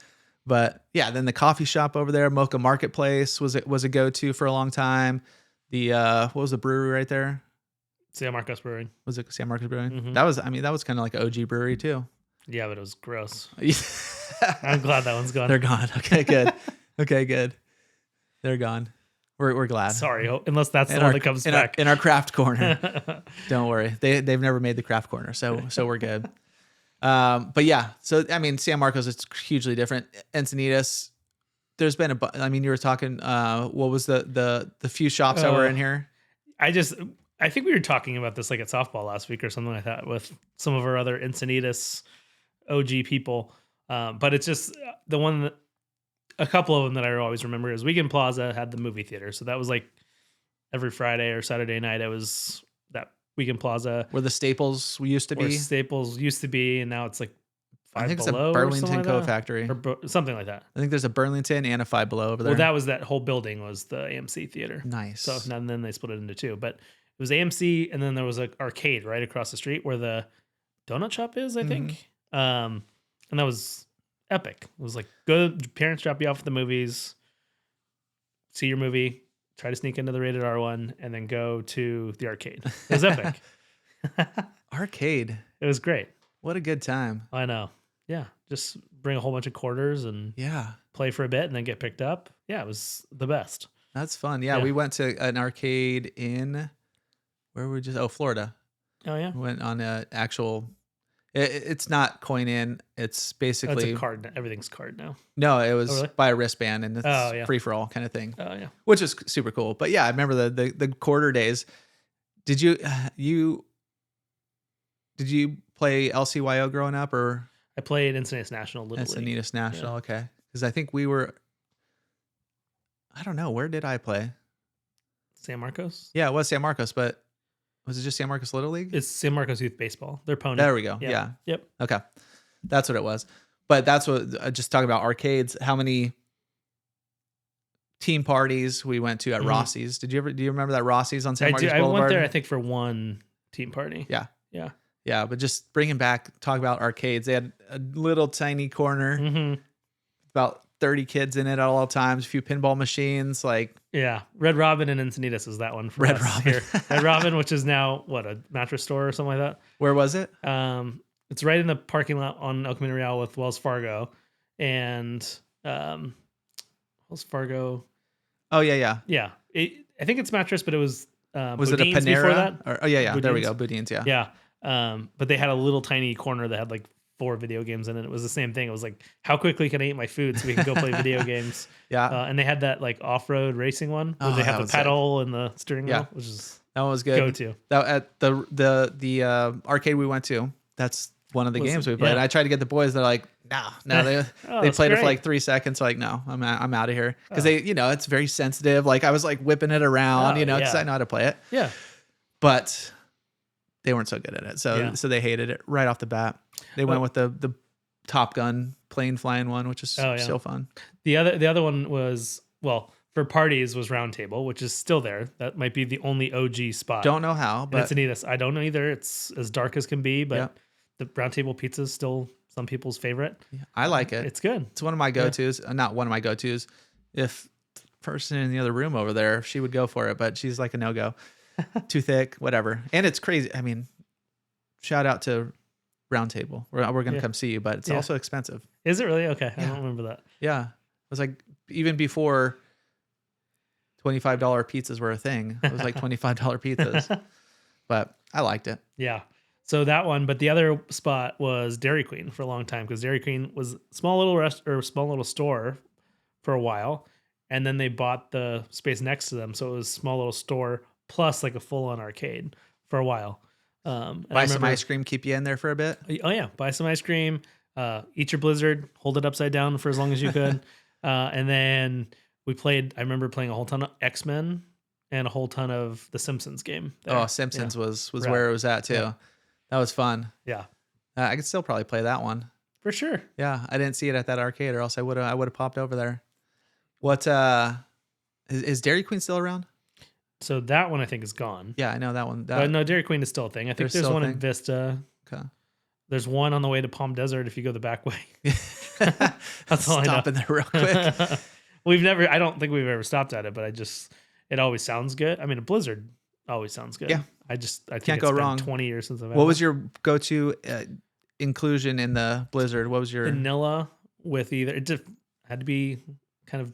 But yeah, then the coffee shop over there, Mocha Marketplace was a go-to for a long time. The what was the brewery right there? San Marcos Brewing. Was it San Marcos Brewing? Mhm. That was kind of like an OG brewery too. Yeah, but it was gross. I'm glad that one's gone. They're gone. Okay, good. Okay, good. They're gone. We're glad. Sorry, unless that's the one that comes back. In our craft corner. Don't worry. They've never made the craft corner, so we're good. But yeah, so I mean, San Marcos is hugely different. Encinitas, there's been you were talking. What was the few shops that were in here? I think we were talking about this like at softball last week or something like that with some of our other Encinitas OG people. But it's just the one that a couple of them that I always remember is Weekend Plaza had the movie theater. So that was like every Friday or Saturday night. It was that Weekend Plaza Where the Staples used to be. Staples used to be, and now it's like Five I think it's Below a Burlington like co-factory. or something like that. I think there's a Burlington and a Five Below over there. Well, that was that whole building was the AMC theater. Nice. So and then they split it into two, but it was AMC, and then there was an arcade right across the street where the donut shop is, I think. And that was epic. It was like, parents drop you off at the movies, see your movie, try to sneak into the rated R one, and then go to the arcade. It was epic. Arcade. It was great. What a good time. I know. Yeah. Just bring a whole bunch of quarters and Yeah. play for a bit and then get picked up. Yeah, it was the best. That's fun. Yeah, Yeah. we went to an arcade in Florida. Oh, yeah. We went on an actual. It's not coin in. It's That's basically a card. Everything's card now. no. It was Oh, really? by a wristband, and it's Oh, yeah. free for all kind of thing, Oh, yeah. which is super cool. But yeah, I remember the quarter days. Did you play LCYO growing up, or I played Encinitas National Little that's League. Encinitas National? Okay, because I think we were. I don't know, where did I play? San Marcos? Yeah, it was San Marcos, but was it just San Marcos Little League? It's San Marcos Youth Baseball. They're pony. There we go. Yeah. Yep. Okay. That's what it was. But that's what, just talking about arcades, how many team parties we went to at Rossi's. Do you remember that Rossi's on San Marcos I Boulevard? went there, I think, for one team party. Yeah. Yeah. Yeah. But just bringing back, talk about arcades. They had a little tiny corner, Mm-hmm. about 30 kids in it at all times, a few pinball machines. Like, Yeah. Red Robin and Encinitas is that one for Red us Robin. here. Red Robin, which is now, a mattress store or something like where was it? that. It's right in the parking lot on El Camino Real with Wells Fargo. And Wells Fargo, Oh yeah. Yeah, I think it's mattress, but it was Was it a Boudin's before Panera? that. Or, oh yeah. There we Boudin's. go. Boudin's. Yeah. Yeah. But they had a little tiny corner that had like 4 video games in it. It was the same thing. It was like, how quickly can I eat my food so we can go play video games? Yeah. And they had that like off-road racing one where Oh, they have that the was pedal and the steering Yeah. wheel, which is That one was good. go-to. That at the arcade we went to. That's one of the games we played. yeah. I tried to get the boys. They're like, no. They Oh, they that's played it for great. like 3 seconds. Like, no, I'm out of here because they, it's very sensitive. Like I was like whipping it around, Oh, because yeah. I know how to play it, Yeah. but they weren't so good at it. So Yeah. so they hated it right off the bat. They went with the Top Gun plane flying one, which is still fun. The other one was, well, for parties was Round Table, which is still there. That might be the only OG spot. Don't know how, And but it's Anitas. I don't know either. It's as dark as can be, but Yeah. the Round Table pizza is still some people's favorite. I like it. It's good. It's one of my go-tos. Not one of my go-tos. If the person in the other room over there, she would go for it, but she's like a no-go. Too thick, whatever. And it's crazy. I mean, shout out to Round Table. We're going to come see you, but it's also expensive. Is it really? Okay. I Yeah. don't remember that. Yeah. It was like, even before $25 pizzas were a thing, it was like $25 pizzas. But I liked it. Yeah. So that one, but the other spot was Dairy Queen for a long time because Dairy Queen was a small little store for a while, and then they bought the space next to them, so it was a small little store plus like a full-on arcade for a while. And I Buy some remember- ice cream, keep you in there for a bit. Oh yeah, buy some ice cream, eat your Blizzard, hold it upside down for as long as you could, and then we played. I remember playing a whole ton of X-Men and a whole ton of the Simpsons game. There. Oh, Simpsons was Right. where it was at too. Yeah. That was fun. Yeah, I could still probably play that one. for sure. Yeah, I didn't see it at that arcade, or else I would have popped over there. What is Dairy Queen still around? So that one I think is gone. Yeah, I know that one. But no, Dairy Queen is still a thing. I think There's there's still a one in thing? Vista. Okay. There's one on the way to Palm Desert if you go the back way. That's all I know. Stop in there real quick. I don't think we've ever stopped at it, but it always sounds good. I mean, a Blizzard always sounds good. Yeah. I think Can't it's go been wrong. 20 years since I've had What was one. your go-to inclusion in the Blizzard? What was your Vanilla with it just had to be kind of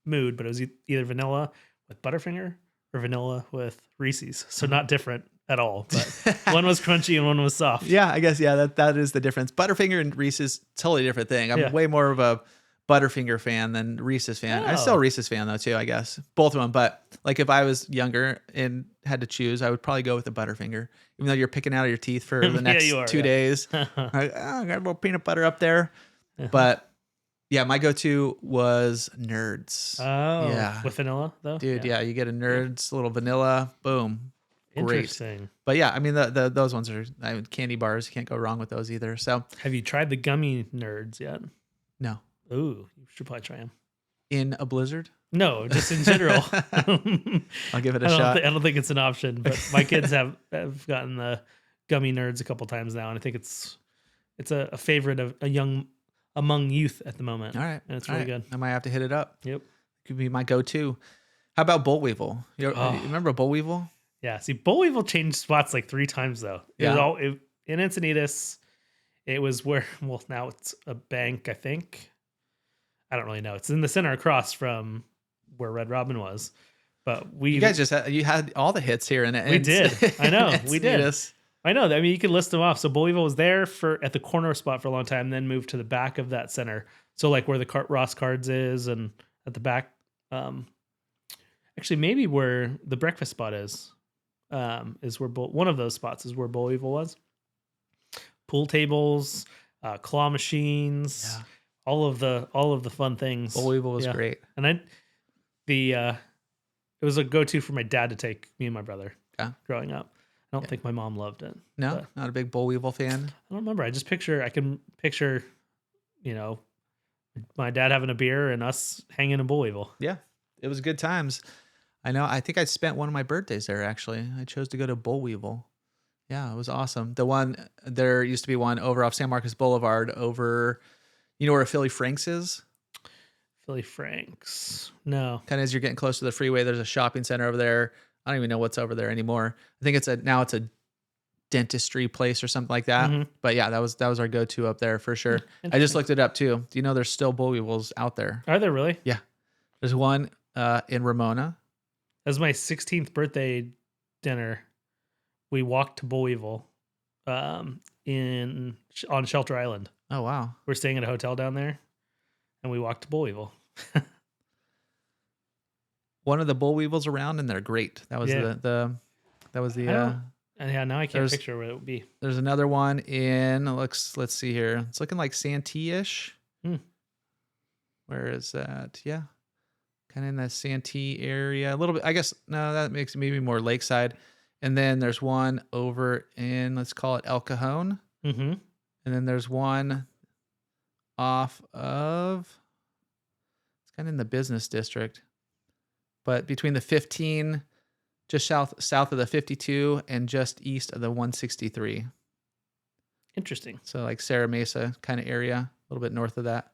mood, but it was either vanilla with Butterfinger or vanilla with Reese's. So not different at all, but one was crunchy and one was soft. Yeah, I guess that is the difference. Butterfinger and Reese's, totally different thing. I'm Yeah. way more of a Butterfinger fan than Reese's fan. I'm still a Oh. Reese's fan though too, I guess. Both of them, but like if I was younger and had to choose, I would probably go with the Butterfinger. Even though you're picking out of your teeth for the Yeah, next you are, 2 yeah. days. I got a little peanut butter up there. But yeah, my go-to was Nerds. Oh, Yeah. with vanilla though? Dude, yeah, you get a Nerds, little vanilla, boom. Great. Interesting. But yeah, I mean those ones are candy bars. You can't go wrong with those either. So Have you tried the gummy Nerds yet? no. Ooh, you should probably try them. In a Blizzard? No, just in general. I'll give it a I shot. don't think it's an option, but my kids have gotten the gummy Nerds a couple times now, and I think it's a favorite of among youth at the moment. All right. And it's all really right. good. I might have to hit it up. Yep. Could be my go-to. How about Boll Weevil? You remember Boll Weevil? Yeah. See, Boll Weevil changed spots like 3 times though. It was all in Encinitas. It was where now it's a bank, I think. I don't really know. It's in the center across from where Red Robin was. But You guys just had all the hits here in it. We did. I know. We did. Encinitas. I know. I mean, you could list them off. So Boll Weevil was there at the corner spot for a long time, then moved to the back of that center. So like where the Ross Cards is, and at the back, actually maybe where the breakfast spot is where one of those spots is where Boll Weevil was. Pool tables, claw machines, Yeah. all of the fun things. Boll Weevil was Yeah. great. And then it was a go-to for my dad to take me and my brother growing up. I don't think my mom loved it. No, but not a big Boll Weevil fan. I don't remember. I can picture, my dad having a beer and us hanging in Boll Weevil. Yeah, it was good times. I know. I think I spent one of my birthdays there, actually. I chose to go to Boll Weevil. Yeah, it was awesome. There used to be one over off San Marcos Boulevard over, where Philly Franks is? Philly Franks. No. Kind of as you're getting close to the freeway, there's a shopping center over there. I don't even know what's over there anymore. I think now it's a dentistry place or something like that. Mhm. But yeah, that was our go-to up there for sure. I just looked it up too. Do you know there's still Boll Weevils out there? Are there really? Yeah. There's one in Ramona. As my 16th birthday dinner, we walked to Bullweevil on Shelter Island. Oh, wow. We're staying at a hotel down there, and we walked to Bullweevil. One of the bull weevils around, and they're great. That was Yeah. that was the Yeah, now I can't there's- picture what it would be. there's another one in let's see here. It's looking like Santee-ish. Where is that? Yeah. Kind of in that Santee area. A little bit, I guess. No, that makes it maybe more lakeside. And then there's one over in, let's call it El Cajon. Mm-hmm. And then there's one off of, it's kind of in the business district, but between the 15, just south of the 52 and just east of the 163. Interesting. So like Serra Mesa kind of area, a little bit north of that.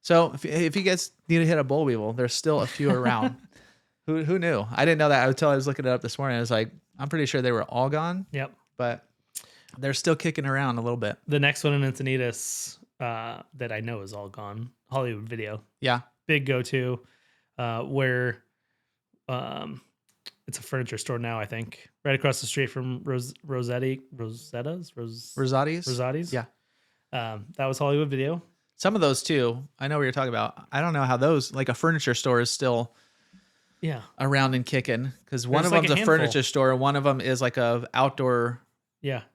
So if you guys need to hit a bull weevil, there's still a few around. Who knew? I didn't know that until I was looking it up this morning. I was like, I'm pretty sure they were all gone. Yep. But they're still kicking around a little bit. The next one in Encinitas that I know is all gone. Hollywood Video. Yeah. Big go-to where it's a furniture store now, I think. Right across the street from Rossetti's? Rosati's? Yeah. That was Hollywood Video. Some of those too. I know what you're talking about. I don't know how those, like a furniture store, is still around and kicking, because one There's of like them's a a furniture store and one of them is like a outdoor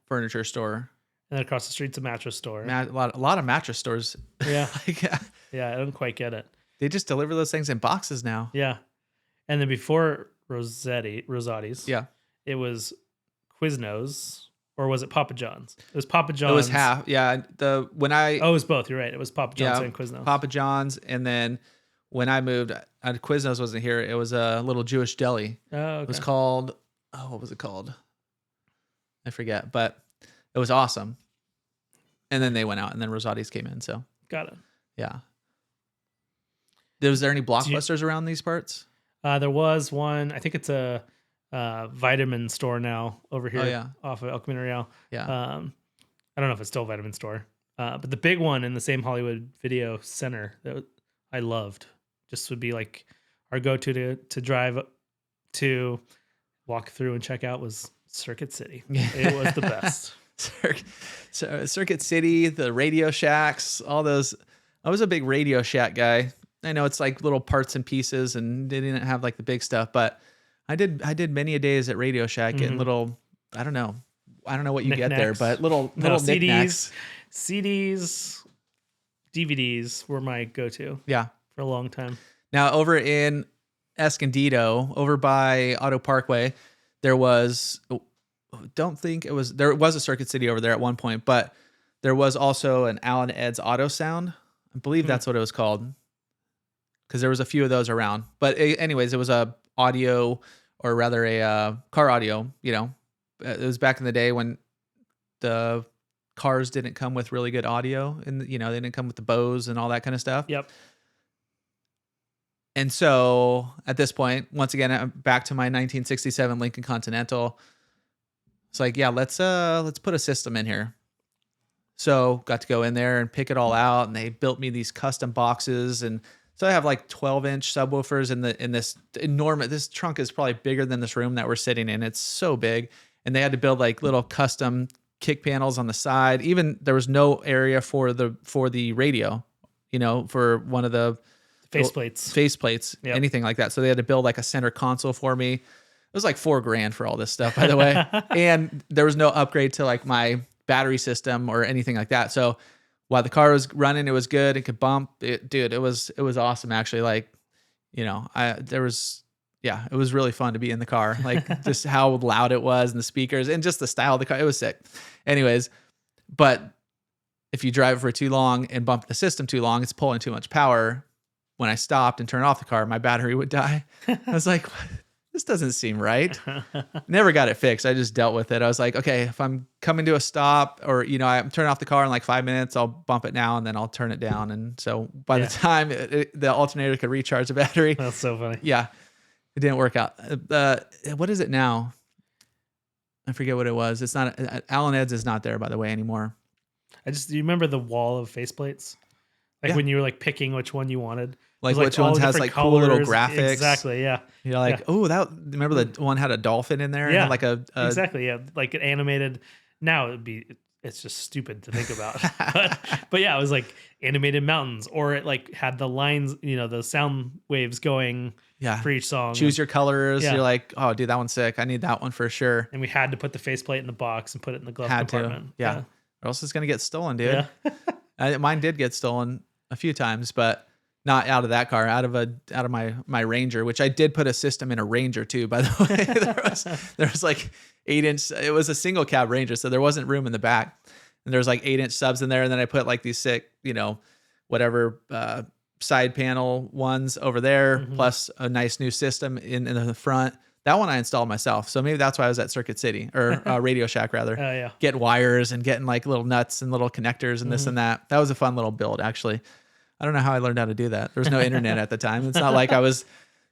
furniture store. And then across the street's a mattress store. A lot of mattress stores. Yeah. Like, Yeah, I don't quite get it. they just deliver those things in boxes now. Yeah. And then before Rosati's, it was Quiznos, or was it Papa John's? It was Papa John's. It was half. Yeah. Oh, it was both. You're right. It was Papa John's and Quiznos. Papa John's. And then when I moved, Quiznos wasn't here. It was a little Jewish deli. Oh, okay. It was called, what was it called? I forget, but it was awesome. And then they went out, and then Rosati's came in. So got it. Yeah. Was there any Blockbusters around these parts? There was one. I think it's a vitamin store now over here off of El Camino Real. Yeah. I don't know if it's still a vitamin store. But the big one in the same Hollywood Video Center that I loved just would be like our go-to to drive to, walk through and check out was Circuit City. It was the best. Circuit City, the Radio Shacks, all those. I was a big Radio Shack guy. I know it's like little parts and pieces, and they didn't have like the big stuff, but I did many a days at Radio Shack getting little, I don't know what you get there, but little knickknacks. CDs, DVDs were my go-to. Yeah, for a long time. Now over in Escondido, over by Auto Parkway, there was a Circuit City over there at one point, but there was also an Al & Ed's Auto Sound. I believe that's what it was called, because there was a few of those around. But anyways, it was a audio, or rather a car audio. You know, it was back in the day when the cars didn't come with really good audio, and they didn't come with the Bose and all that kind of stuff. Yep. And so at this point, once again, I'm back to my 1967 Lincoln Continental. It's like, yeah, let's put a system in here. So got to go in there and pick it all out, and they built me these custom boxes. And so I have like 12-inch subwoofers in this enormous. This trunk is probably bigger than this room that we're sitting in. It's so big, and they had to build like little custom kick panels on the side. Even there was no area for the radio, for one of the faceplates, anything like that. So they had to build like a center console for me. It was like $4,000 for all this stuff, by the way. And there was no upgrade to like my battery system or anything like that. So while the car was running, it was good. It could bump. It was awesome actually. Like, it was really fun to be in the car. Like just how loud it was and the speakers and just the style of the car. It was sick. Anyways, but if you drive for too long and bump the system too long, it's pulling too much power. When I stopped and turned off the car, my battery would die. I was like, this doesn't seem right. Never got it fixed. I just dealt with it. I was like, okay, if I'm coming to a stop, or, I'm turning off the car in like 5 minutes, I'll bump it now and then I'll turn it down. And so by the time the alternator could recharge the battery. That's so funny. Yeah. It didn't work out. What is it now? I forget what it was. It's not, Al & Ed's is not there, by the way, anymore. Do you remember the wall of faceplates? Like when you were like picking which one you wanted? Like There's, which all ones the has different like cool little colors. graphics. Exactly. Yeah. You're like, Yeah. oh, that remember the one had a dolphin in there? And Yeah. had like a Exactly. Yeah. Like an animated. Now it's just stupid to think about. but yeah, it was like animated mountains, or it like had the lines, the sound waves going yeah. for each song. Choose your colors. Yeah. You're like, oh, dude, that one's sick. I need that one for sure. And we had to put the faceplate in the box and put it in the glove Had compartment. to. Yeah. Or else it's gonna get stolen, dude. Yeah. Mine did get stolen a few times, but not out of that car, out of my Ranger, which I did put a system in a Ranger too, by the way. there was like 8-inch, it was a single cab Ranger, so there wasn't room in the back. And there was like 8-inch subs in there, and then I put like these sick, whatever side panel ones over there, plus a nice new system in the front. That one I installed myself. So maybe that's why I was at Circuit City or Radio Shack rather. Oh yeah. Getting wires and getting like little nuts and little connectors and this and that. That was a fun little build actually. I don't know how I learned how to do that. There was no internet at the time. It's not like I was,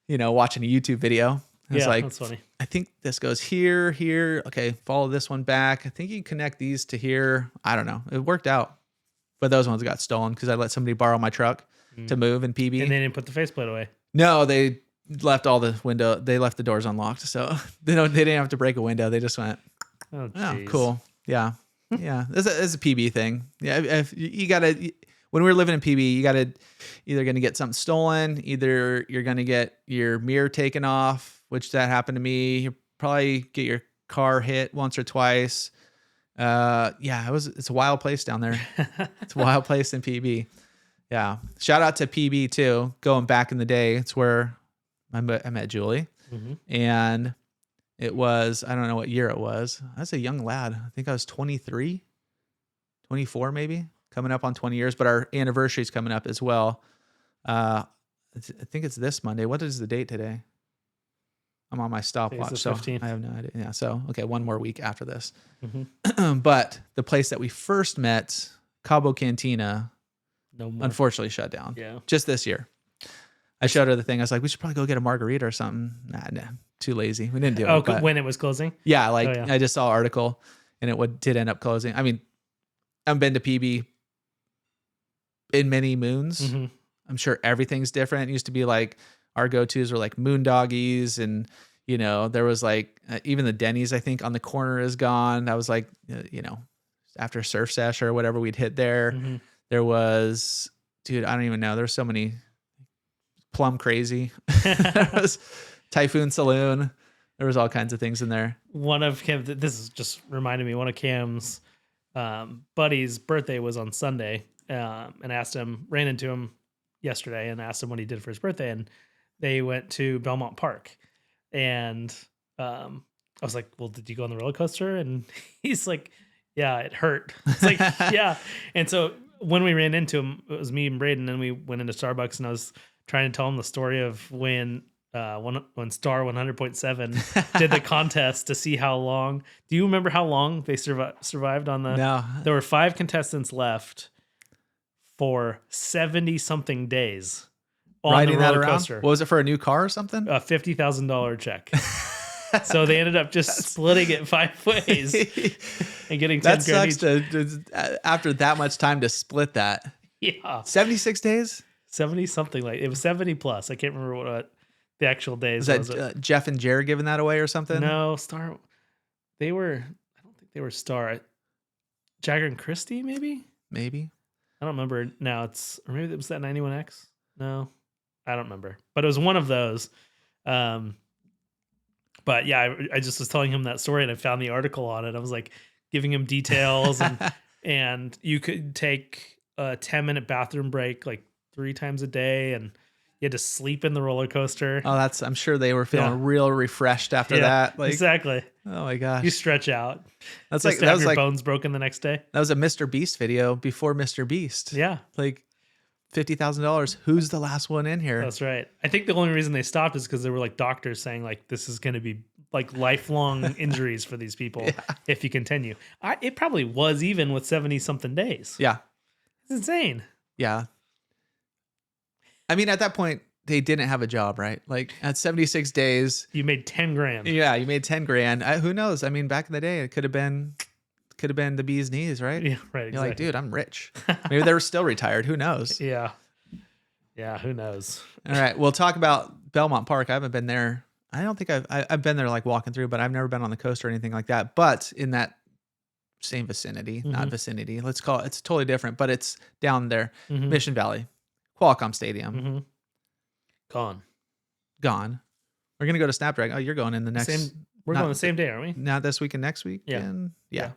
watching a YouTube video. It's like, that's funny. I think this goes here, here. Okay, follow this one back. I think you can connect these to here. I don't know. It worked out. But those ones got stolen because I let somebody borrow my truck to move in PB. And they didn't put the faceplate away. No, they left all the window. They left the doors unlocked. So they didn't have to break a window. They just went, Oh, oh cool. Yeah. Yeah. It's a PB thing. Yeah. If you gotta, when we were living in PB, you gotta either gonna get something stolen, either you're gonna get your mirror taken off, which that happened to me. You probably get your car hit once or twice. It's a wild place down there. It's a wild place in PB. Yeah. Shout out to PB too. Going back in the day, it's where I met Julie. And it was, I don't know what year it was. I was a young lad. I think I was 23, 24 maybe, coming up on 20 years, but our anniversary is coming up as well. I think it's this Monday. What is the date today? I'm on my stopwatch, so 15th. I have no idea. Yeah, so okay, one more week after this. But the place that we first met, Cabo Cantina, No more. unfortunately shut down. Yeah. Just this year. I showed her the thing. I was like, we should probably go get a margarita or something. Nah, too lazy. We didn't do it. But When it was closing? yeah, yeah. I just saw an article and it did end up closing. I mean, I haven't been to PB in many moons. I'm sure everything's different. It used to be like our go-tos were like Moondoggies and, there was like even the Denny's, I think, on the corner is gone. That was like, after Surf Sesh or whatever we'd hit there. There was, dude, I don't even know. There's so many. Plum Crazy. There was Typhoon Saloon. There was all kinds of things in there. One of Cam, this is just reminded me, one of Cam's buddy's birthday was on Sunday, and ran into him yesterday and asked him what he did for his birthday. And they went to Belmont Park. And I was like, well, did you go on the roller coaster? And he's like, yeah, it hurt. It's like, yeah. And so when we ran into him, it was me and Braden, and we went into Starbucks, and I was trying to tell him the story of when Star 100.7 did the contest to see how long. Do you remember how long they survived on the? No. There were 5 contestants left for 70 something days on Riding the that roller around? coaster. What was it, for a new car or something? A $50,000 check. So they ended up just splitting it 5 ways and getting 10 That grand sucks each. to after that much time to split that. Yeah. 76 days? 70 something, like it was 70 plus. I can't remember what the actual days Is that Jeff and Jer giving that away or something? No, Star. I don't think they were Star. Jagger and Christie, maybe? Maybe. I don't remember now. Or maybe it was that 91X. No, I don't remember. But it was one of those. But yeah, I just was telling him that story, and I found the article on it. I was like giving him details, and you could take a 10-minute bathroom break like 3 times a day, and you had to sleep in the roller coaster. Oh, I'm sure they were feeling real refreshed after that. Like, exactly. oh my gosh. You stretch out. That's Just like to that have was your like bones broken the next day. that was a Mr. Beast video before Mr. Beast. Yeah, Like $50,000. Who's the last one in here? that's right. I think the only reason they stopped is because there were like doctors saying like this is going to be like lifelong injuries for these people if you continue. It probably was even with 70 something days. Yeah. It's insane. Yeah. I mean, at that point, they didn't have a job, right? Like at 76 days, You made 10 grand. yeah, you made 10 grand. Who knows? I mean, back in the day, it could have been the bee's knees, right? Yeah, right. You're like, Exactly. dude, I'm rich. Maybe they were still retired. Who knows? Yeah. Yeah, who knows? All right, we'll talk about Belmont Park. I haven't been there. I don't think I've been there like walking through, but I've never been on the coast or anything like that. But in that same vicinity, not Mhm. vicinity, let's call it, it's totally different, but it's down there, Mhm. Mission Valley, Qualcomm Stadium, Mhm. Gone. gone. We're gonna go to Snapdragon. Oh, you're going in the next. Same. We're not going the same day, aren't we? Not this weekend, next week. Yeah. Yeah. Yeah.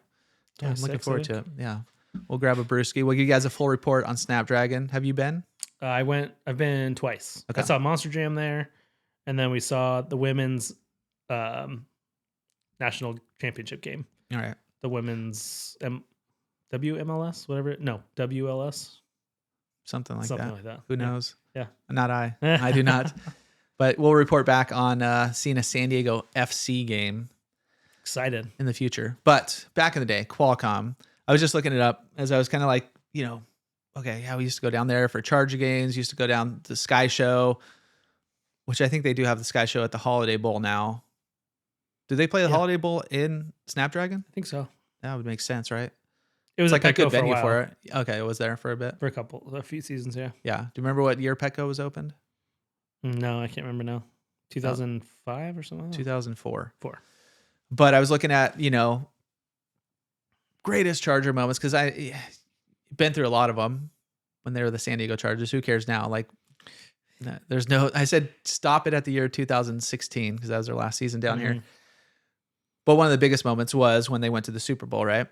Yeah, I'm looking 26, I forward to it. think. Yeah. We'll grab a brewski. We'll give you guys a full report on Snapdragon. Have you been? I've been twice. Okay. I saw Monster Jam there, and then we saw the women's national championship game. All right. The women's WMLS, whatever. No, WLS. Something like Something that. like that. Who Yeah. knows? Yeah. Not I. I do not. But we'll report back on seeing a San Diego FC game Excited. in the future. But back in the day, Qualcomm, I was just looking it up as I was kind of like, okay, yeah, we used to go down there for Charger games, used to go down to Sky Show, which I think they do have the Sky Show at the Holiday Bowl now. Do they play the Yeah. Holiday Bowl in Snapdragon? I think so. That would make sense, right? It was It's like a Petco good venue for a for while. it. Okay, it was there for a bit. For a few seasons, yeah. Yeah. Do you remember what year Petco was opened? No, I can't remember now. 2005 or something like that? 2004. 4. But I was looking at, greatest Charger moments because I been through a lot of them when they were the San Diego Chargers. Who cares now? Like, there's no, I said, stop it at the year 2016 because that was their last season down here. Mhm. But one of the biggest moments was when they went to the Super Bowl, right?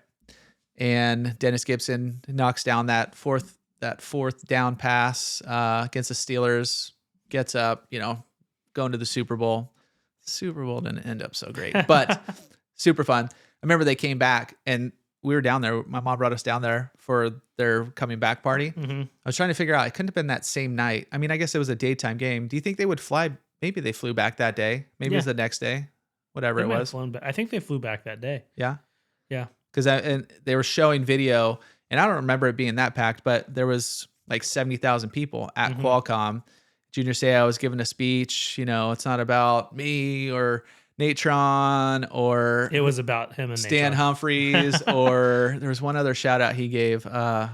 And Dennis Gibson knocks down that fourth down pass against the Steelers, gets up, going to the Super Bowl. Super Bowl didn't end up so great, but super fun. I remember they came back and we were down there. My mom brought us down there for their coming back party. Mhm. I was trying to figure out, it couldn't have been that same night. I mean, I guess it was a daytime game. Do you think they would fly? Maybe they flew back that day. Maybe it was Yeah. the next day, whatever They it might have was. flown back. I think they flew back that day. Yeah. Yeah. Because they were showing video, and I don't remember it being that packed, but there was like 70,000 people at Mhm. Qualcomm. Junior Seau was giving a speech. It's not about me or Natron or It was about him and Stan Nathan. Humphreys, or there was one other shout out he gave. Oh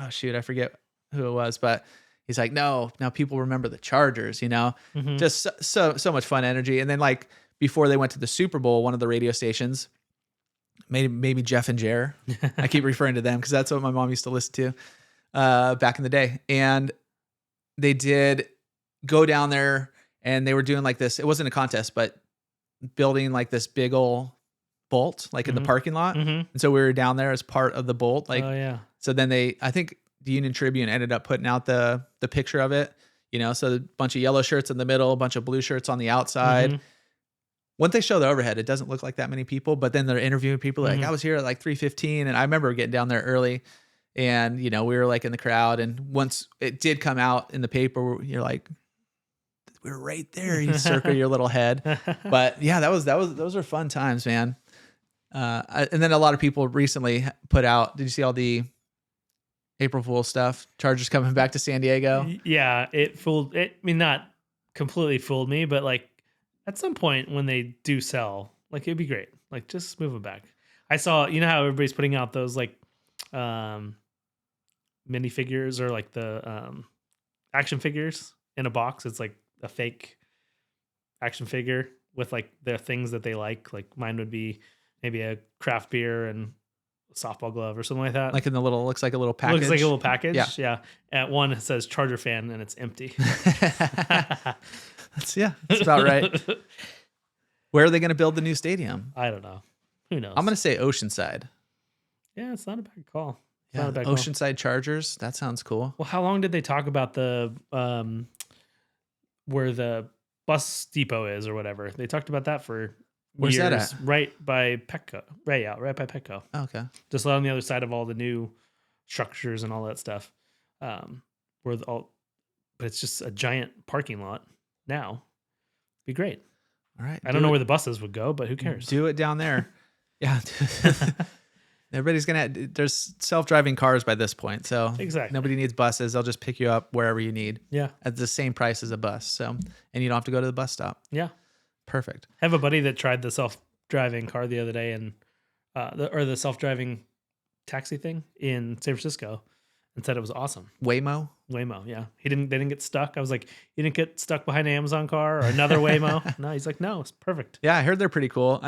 shoot, I forget who it was, but he's like, no, now people remember the Chargers. Mhm. Just so much fun energy. And then like before they went to the Super Bowl, one of the radio stations, maybe Jeff and Jer, I keep referring to them because that's what my mom used to listen to back in the day, and they did go down there and they were doing like this. It wasn't a contest, but building like this big old bolt like in the Mhm. parking lot. Mhm. And so we were down there as part of the bolt. Like, Oh yeah. so then I think the Union Tribune ended up putting out the picture of it, so a bunch of yellow shirts in the middle, a bunch of blue shirts on the outside. Mhm. Once they show the overhead, it doesn't look like that many people, but then they're interviewing people like, Mhm. I was here at like 3:15 and I remember getting down there early and, we were like in the crowd. And once it did come out in the paper, you're like, we were right there. You circle your little head. But yeah, those are fun times, man. And then a lot of people recently put out, did you see all the April Fool's stuff? Chargers coming back to San Diego. Yeah, it fooled it. I mean, not completely fooled me, but like at some point when they do sell, like it'd be great. Like just move them back. I saw, how everybody's putting out those like minifigures or like the action figures in a box. It's like a fake action figure with like the things that they like. Like mine would be maybe a craft beer and a softball glove or something like that. Like in the looks like a little package. Looks like a little package. Yeah. Yeah. At one it says Charger fan and it's empty. That's about right. Where are they going to build the new stadium? I don't know. Who knows? I'm going to say Oceanside. Yeah, it's not a bad call. It's Yeah, not a bad call. Oceanside Chargers. That sounds cool. Well, how long did they talk about the where the bus depot is or whatever? They talked about that for Where's years. that at? Right by Petco. Right by Petco. Oh, okay. Just on the other side of all the new structures and all that stuff. But it's just a giant parking lot now. Be great. All right. I don't know where the buses would go, but who cares? Do it down there. Yeah. Everybody's there's self-driving cars by this point. So Exactly. nobody needs buses. They'll just pick you up wherever you need Yeah. at the same price as a bus. So, and you don't have to go to the bus stop. Yeah. Perfect. I have a buddy that tried the self-driving car the other day and the self-driving taxi thing in San Francisco. and said it was awesome. Waymo. Waymo, yeah. They didn't get stuck. I was like, you didn't get stuck behind an Amazon car or another Waymo? No, he's like, no, it's perfect. Yeah, I heard they're pretty cool.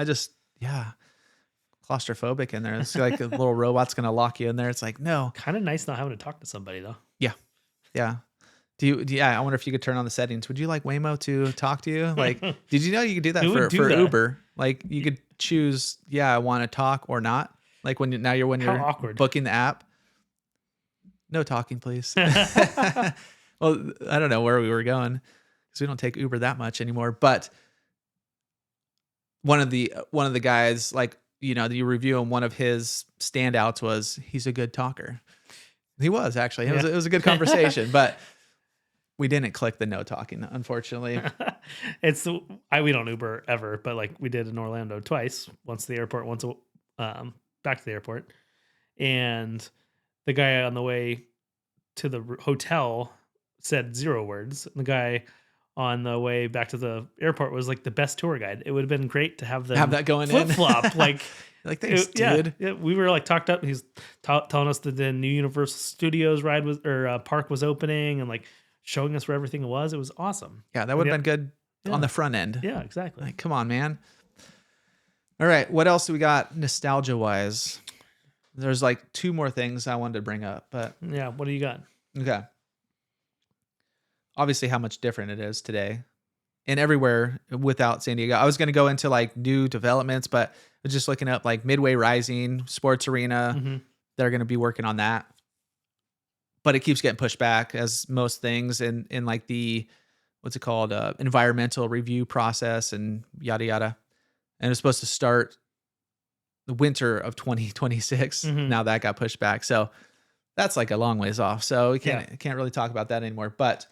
Claustrophobic in there. It's like a little robot's gonna lock you in there. It's like, no. Kind of nice not having to talk to somebody though. Yeah. I wonder if you could turn on the settings. Would you like Waymo to talk to you? Like, did you know you could do that Who would do for that? Uber? Like, you could choose, I want to talk or not. Like when How you're awkward. booking the app. No talking, please. Well, I don't know where we were going because we don't take Uber that much anymore. But one of the guys, like, you review him, one of his standouts was he's a good talker. He was actually. It was a good conversation, but we didn't click the no talking, unfortunately. We don't Uber ever, but like we did in Orlando twice, once to the airport, once back to the airport. And the guy on the way to the hotel said 0 words. And the guy on the way back to the airport was like the best tour guide. It would have been great to have that going flip flop. Like, thanks, dude. Yeah, we were like talked up. He's telling us that the new Universal Studios ride park was opening and like showing us where everything was. It was awesome. Yeah, that would have been good on the front end. Yeah, exactly. Like, come on, man. All right, what else do we got nostalgia wise? There's like 2 more things I wanted to bring up, but yeah, what do you got? okay. Obviously, how much different it is today, and everywhere without San Diego. I was going to go into like new developments, but I was just looking up like Midway Rising Sports Arena. Mm-hmm. They're going to be working on that, but it keeps getting pushed back as most things in like the what's it called environmental review process and yada yada. And it's supposed to start the winter of 2026. Mm-hmm. Now that got pushed back, so that's like a long ways off. So we can't really talk about that anymore. But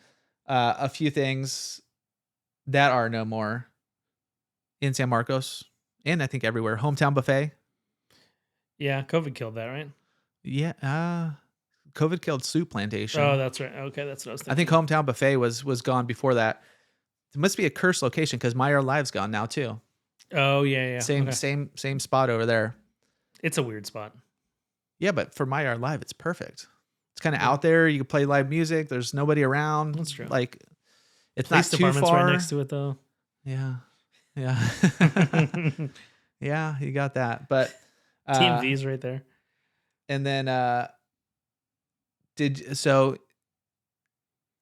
a few things that are no more in San Marcos and I think everywhere. Hometown buffet. Yeah, COVID killed that, right? Yeah, COVID killed Soup Plantation. Oh, that's right. Okay, that's what I was thinking. I think Hometown buffet was gone before that. It must be a cursed location because My Our Live's gone now too. Oh yeah. Same spot over there. It's a weird spot. Yeah, but for My Our Live, it's perfect. It's kind of out there. You can play live music. There's nobody around. That's true. Like, it's Police not too department's far. right next to it, though. Yeah. Yeah, you got that. But Team V's right there. and then I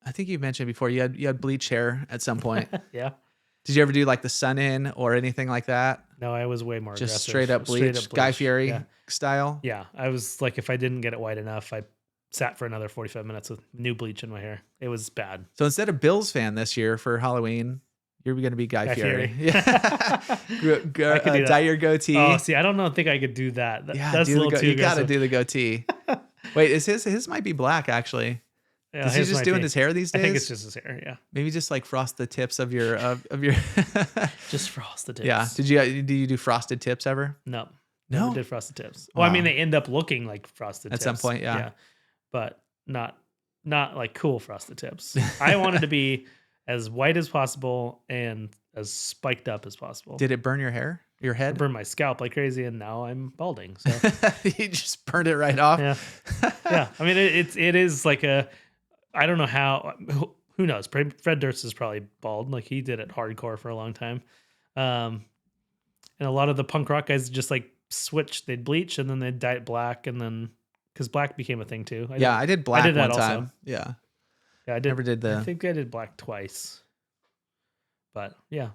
think you mentioned before you had bleach hair at some point. Yeah. Did you ever do like the sun in or anything like that? No, I was way more Just aggressive. straight up bleach, Guy Fieri style. Yeah, I was like, if I didn't get it white enough, I sat for another 45 minutes with new bleach in my hair. It was bad. So instead of Bills fan this year for Halloween, you're going to be Guy Fieri. Yeah. Dye your goatee. Oh, see, I don't think I could do that. That's a little too You got to aggressive. do the goatee. Wait, is his might be black actually? Yeah, Is he just doing his hair these days? I think it's just his hair. Yeah, Maybe just like frost the tips of your of your. just frosted tips. Yeah. Did you do frosted tips ever? No. No? Never did frosted tips. Well, I mean, they end up looking like frosted At tips some point, yeah. but not like cool frosted tips. I wanted to be as white as possible and as spiked up as possible. Did it burn your hair? Your I head? burned my scalp like crazy, and now I'm balding. So You just burned it right off. yeah. I mean, it is like a. I don't know how. Who knows? Fred Durst is probably bald. Like he did it hardcore for a long time. And a lot of the punk rock guys just like switched. They'd bleach and then they'd dye it black, and then because black became a thing too. I did black that one time. also. Yeah. Yeah, I did. Never did the. I think I did black twice. But yeah,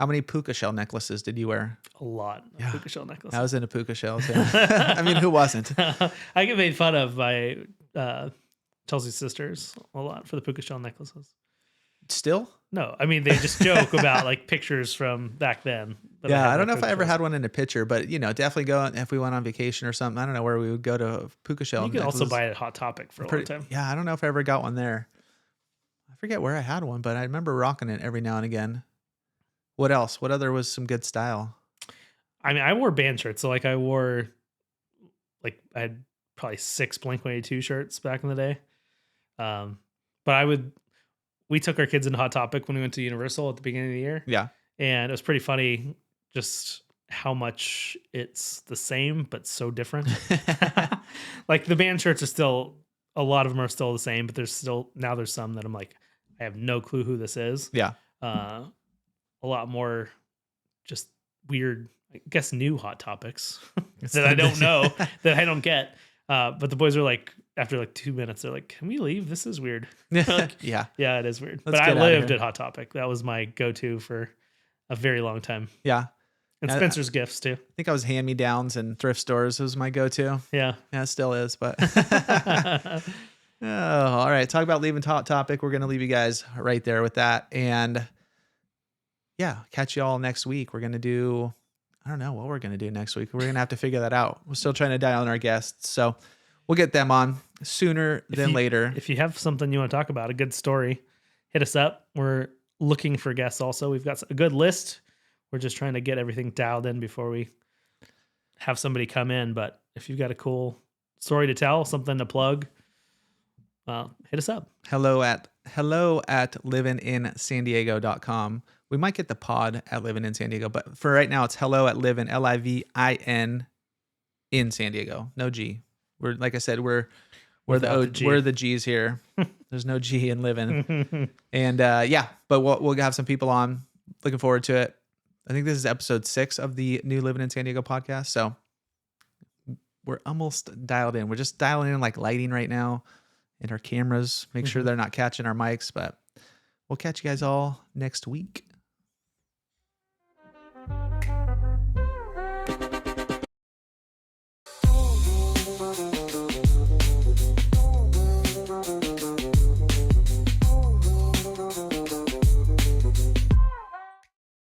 How many puka shell necklaces did you wear? a lot of Yeah. puka shell necklaces. I was into puka shells. Yeah. I mean, who wasn't? I get made fun of by Chelsea's sisters a lot for the puka shell necklaces. Still? No, I mean they just joke about like pictures from back then. that Yeah, had I don't my know if I puka ever shells. had one in a picture, but definitely go if we went on vacation or something. I don't know where we would go to puka shell. You can also necklaces. buy it at Hot Topic for a long time. Yeah, I don't know if I ever got one there. I forget where I had one, but I remember rocking it every now and again. What else? What other was some good style? I mean, I wore band shirts, so like I had probably 6 Blink-182 shirts back in the day. But we took our kids into Hot Topic when we went to Universal at the beginning of the year. Yeah. And it was pretty funny just how much it's the same, but so different. Like the band shirts are still a lot of them are still the same, but there's some that I'm like, I have no clue who this is. Yeah. A lot more just weird, I guess, new hot topics that I don't know, that I don't get. But the boys are like, after like 2 minutes, they're like, "Can we leave? This is weird." Like, Yeah. yeah, it is weird. Let's but I get outta lived here. at Hot Topic. That was my go-to for a very long time. Yeah. And I- Spencer's Gifts too. I think I was hand-me-downs and thrift stores was my go-to. Yeah. Yeah, it still is, but oh, all right. Talk about leaving top topic. We're gonna leave you guys right there with that. And yeah, catch you all next week. We're gonna do, I don't know what we're gonna do next week. We're gonna have to figure that out. We're still trying to dial in our guests. So we'll get them on sooner than later. If you have something you want to talk about, a good story, hit us up. We're looking for guests also. We've got a good list. We're just trying to get everything dialed in before we have somebody come in. But if you've got a cool story to tell, something to plug, hit us up. hello at livininsandiego.com. We might get the pod at Livin in San Diego, but for right now it's hello at Livin, Livin in San Diego. No G. We're, like I said, we're Without the G. we're the G's here. There's no G in Livin. And yeah, but we'll have some people on. Looking forward to it. I think this is episode 6 of the new Livin in San Diego podcast. So we're almost dialed in. We're just dialing in like lighting right now and our cameras. Make sure they're not catching our mics, but we'll catch you guys all next week.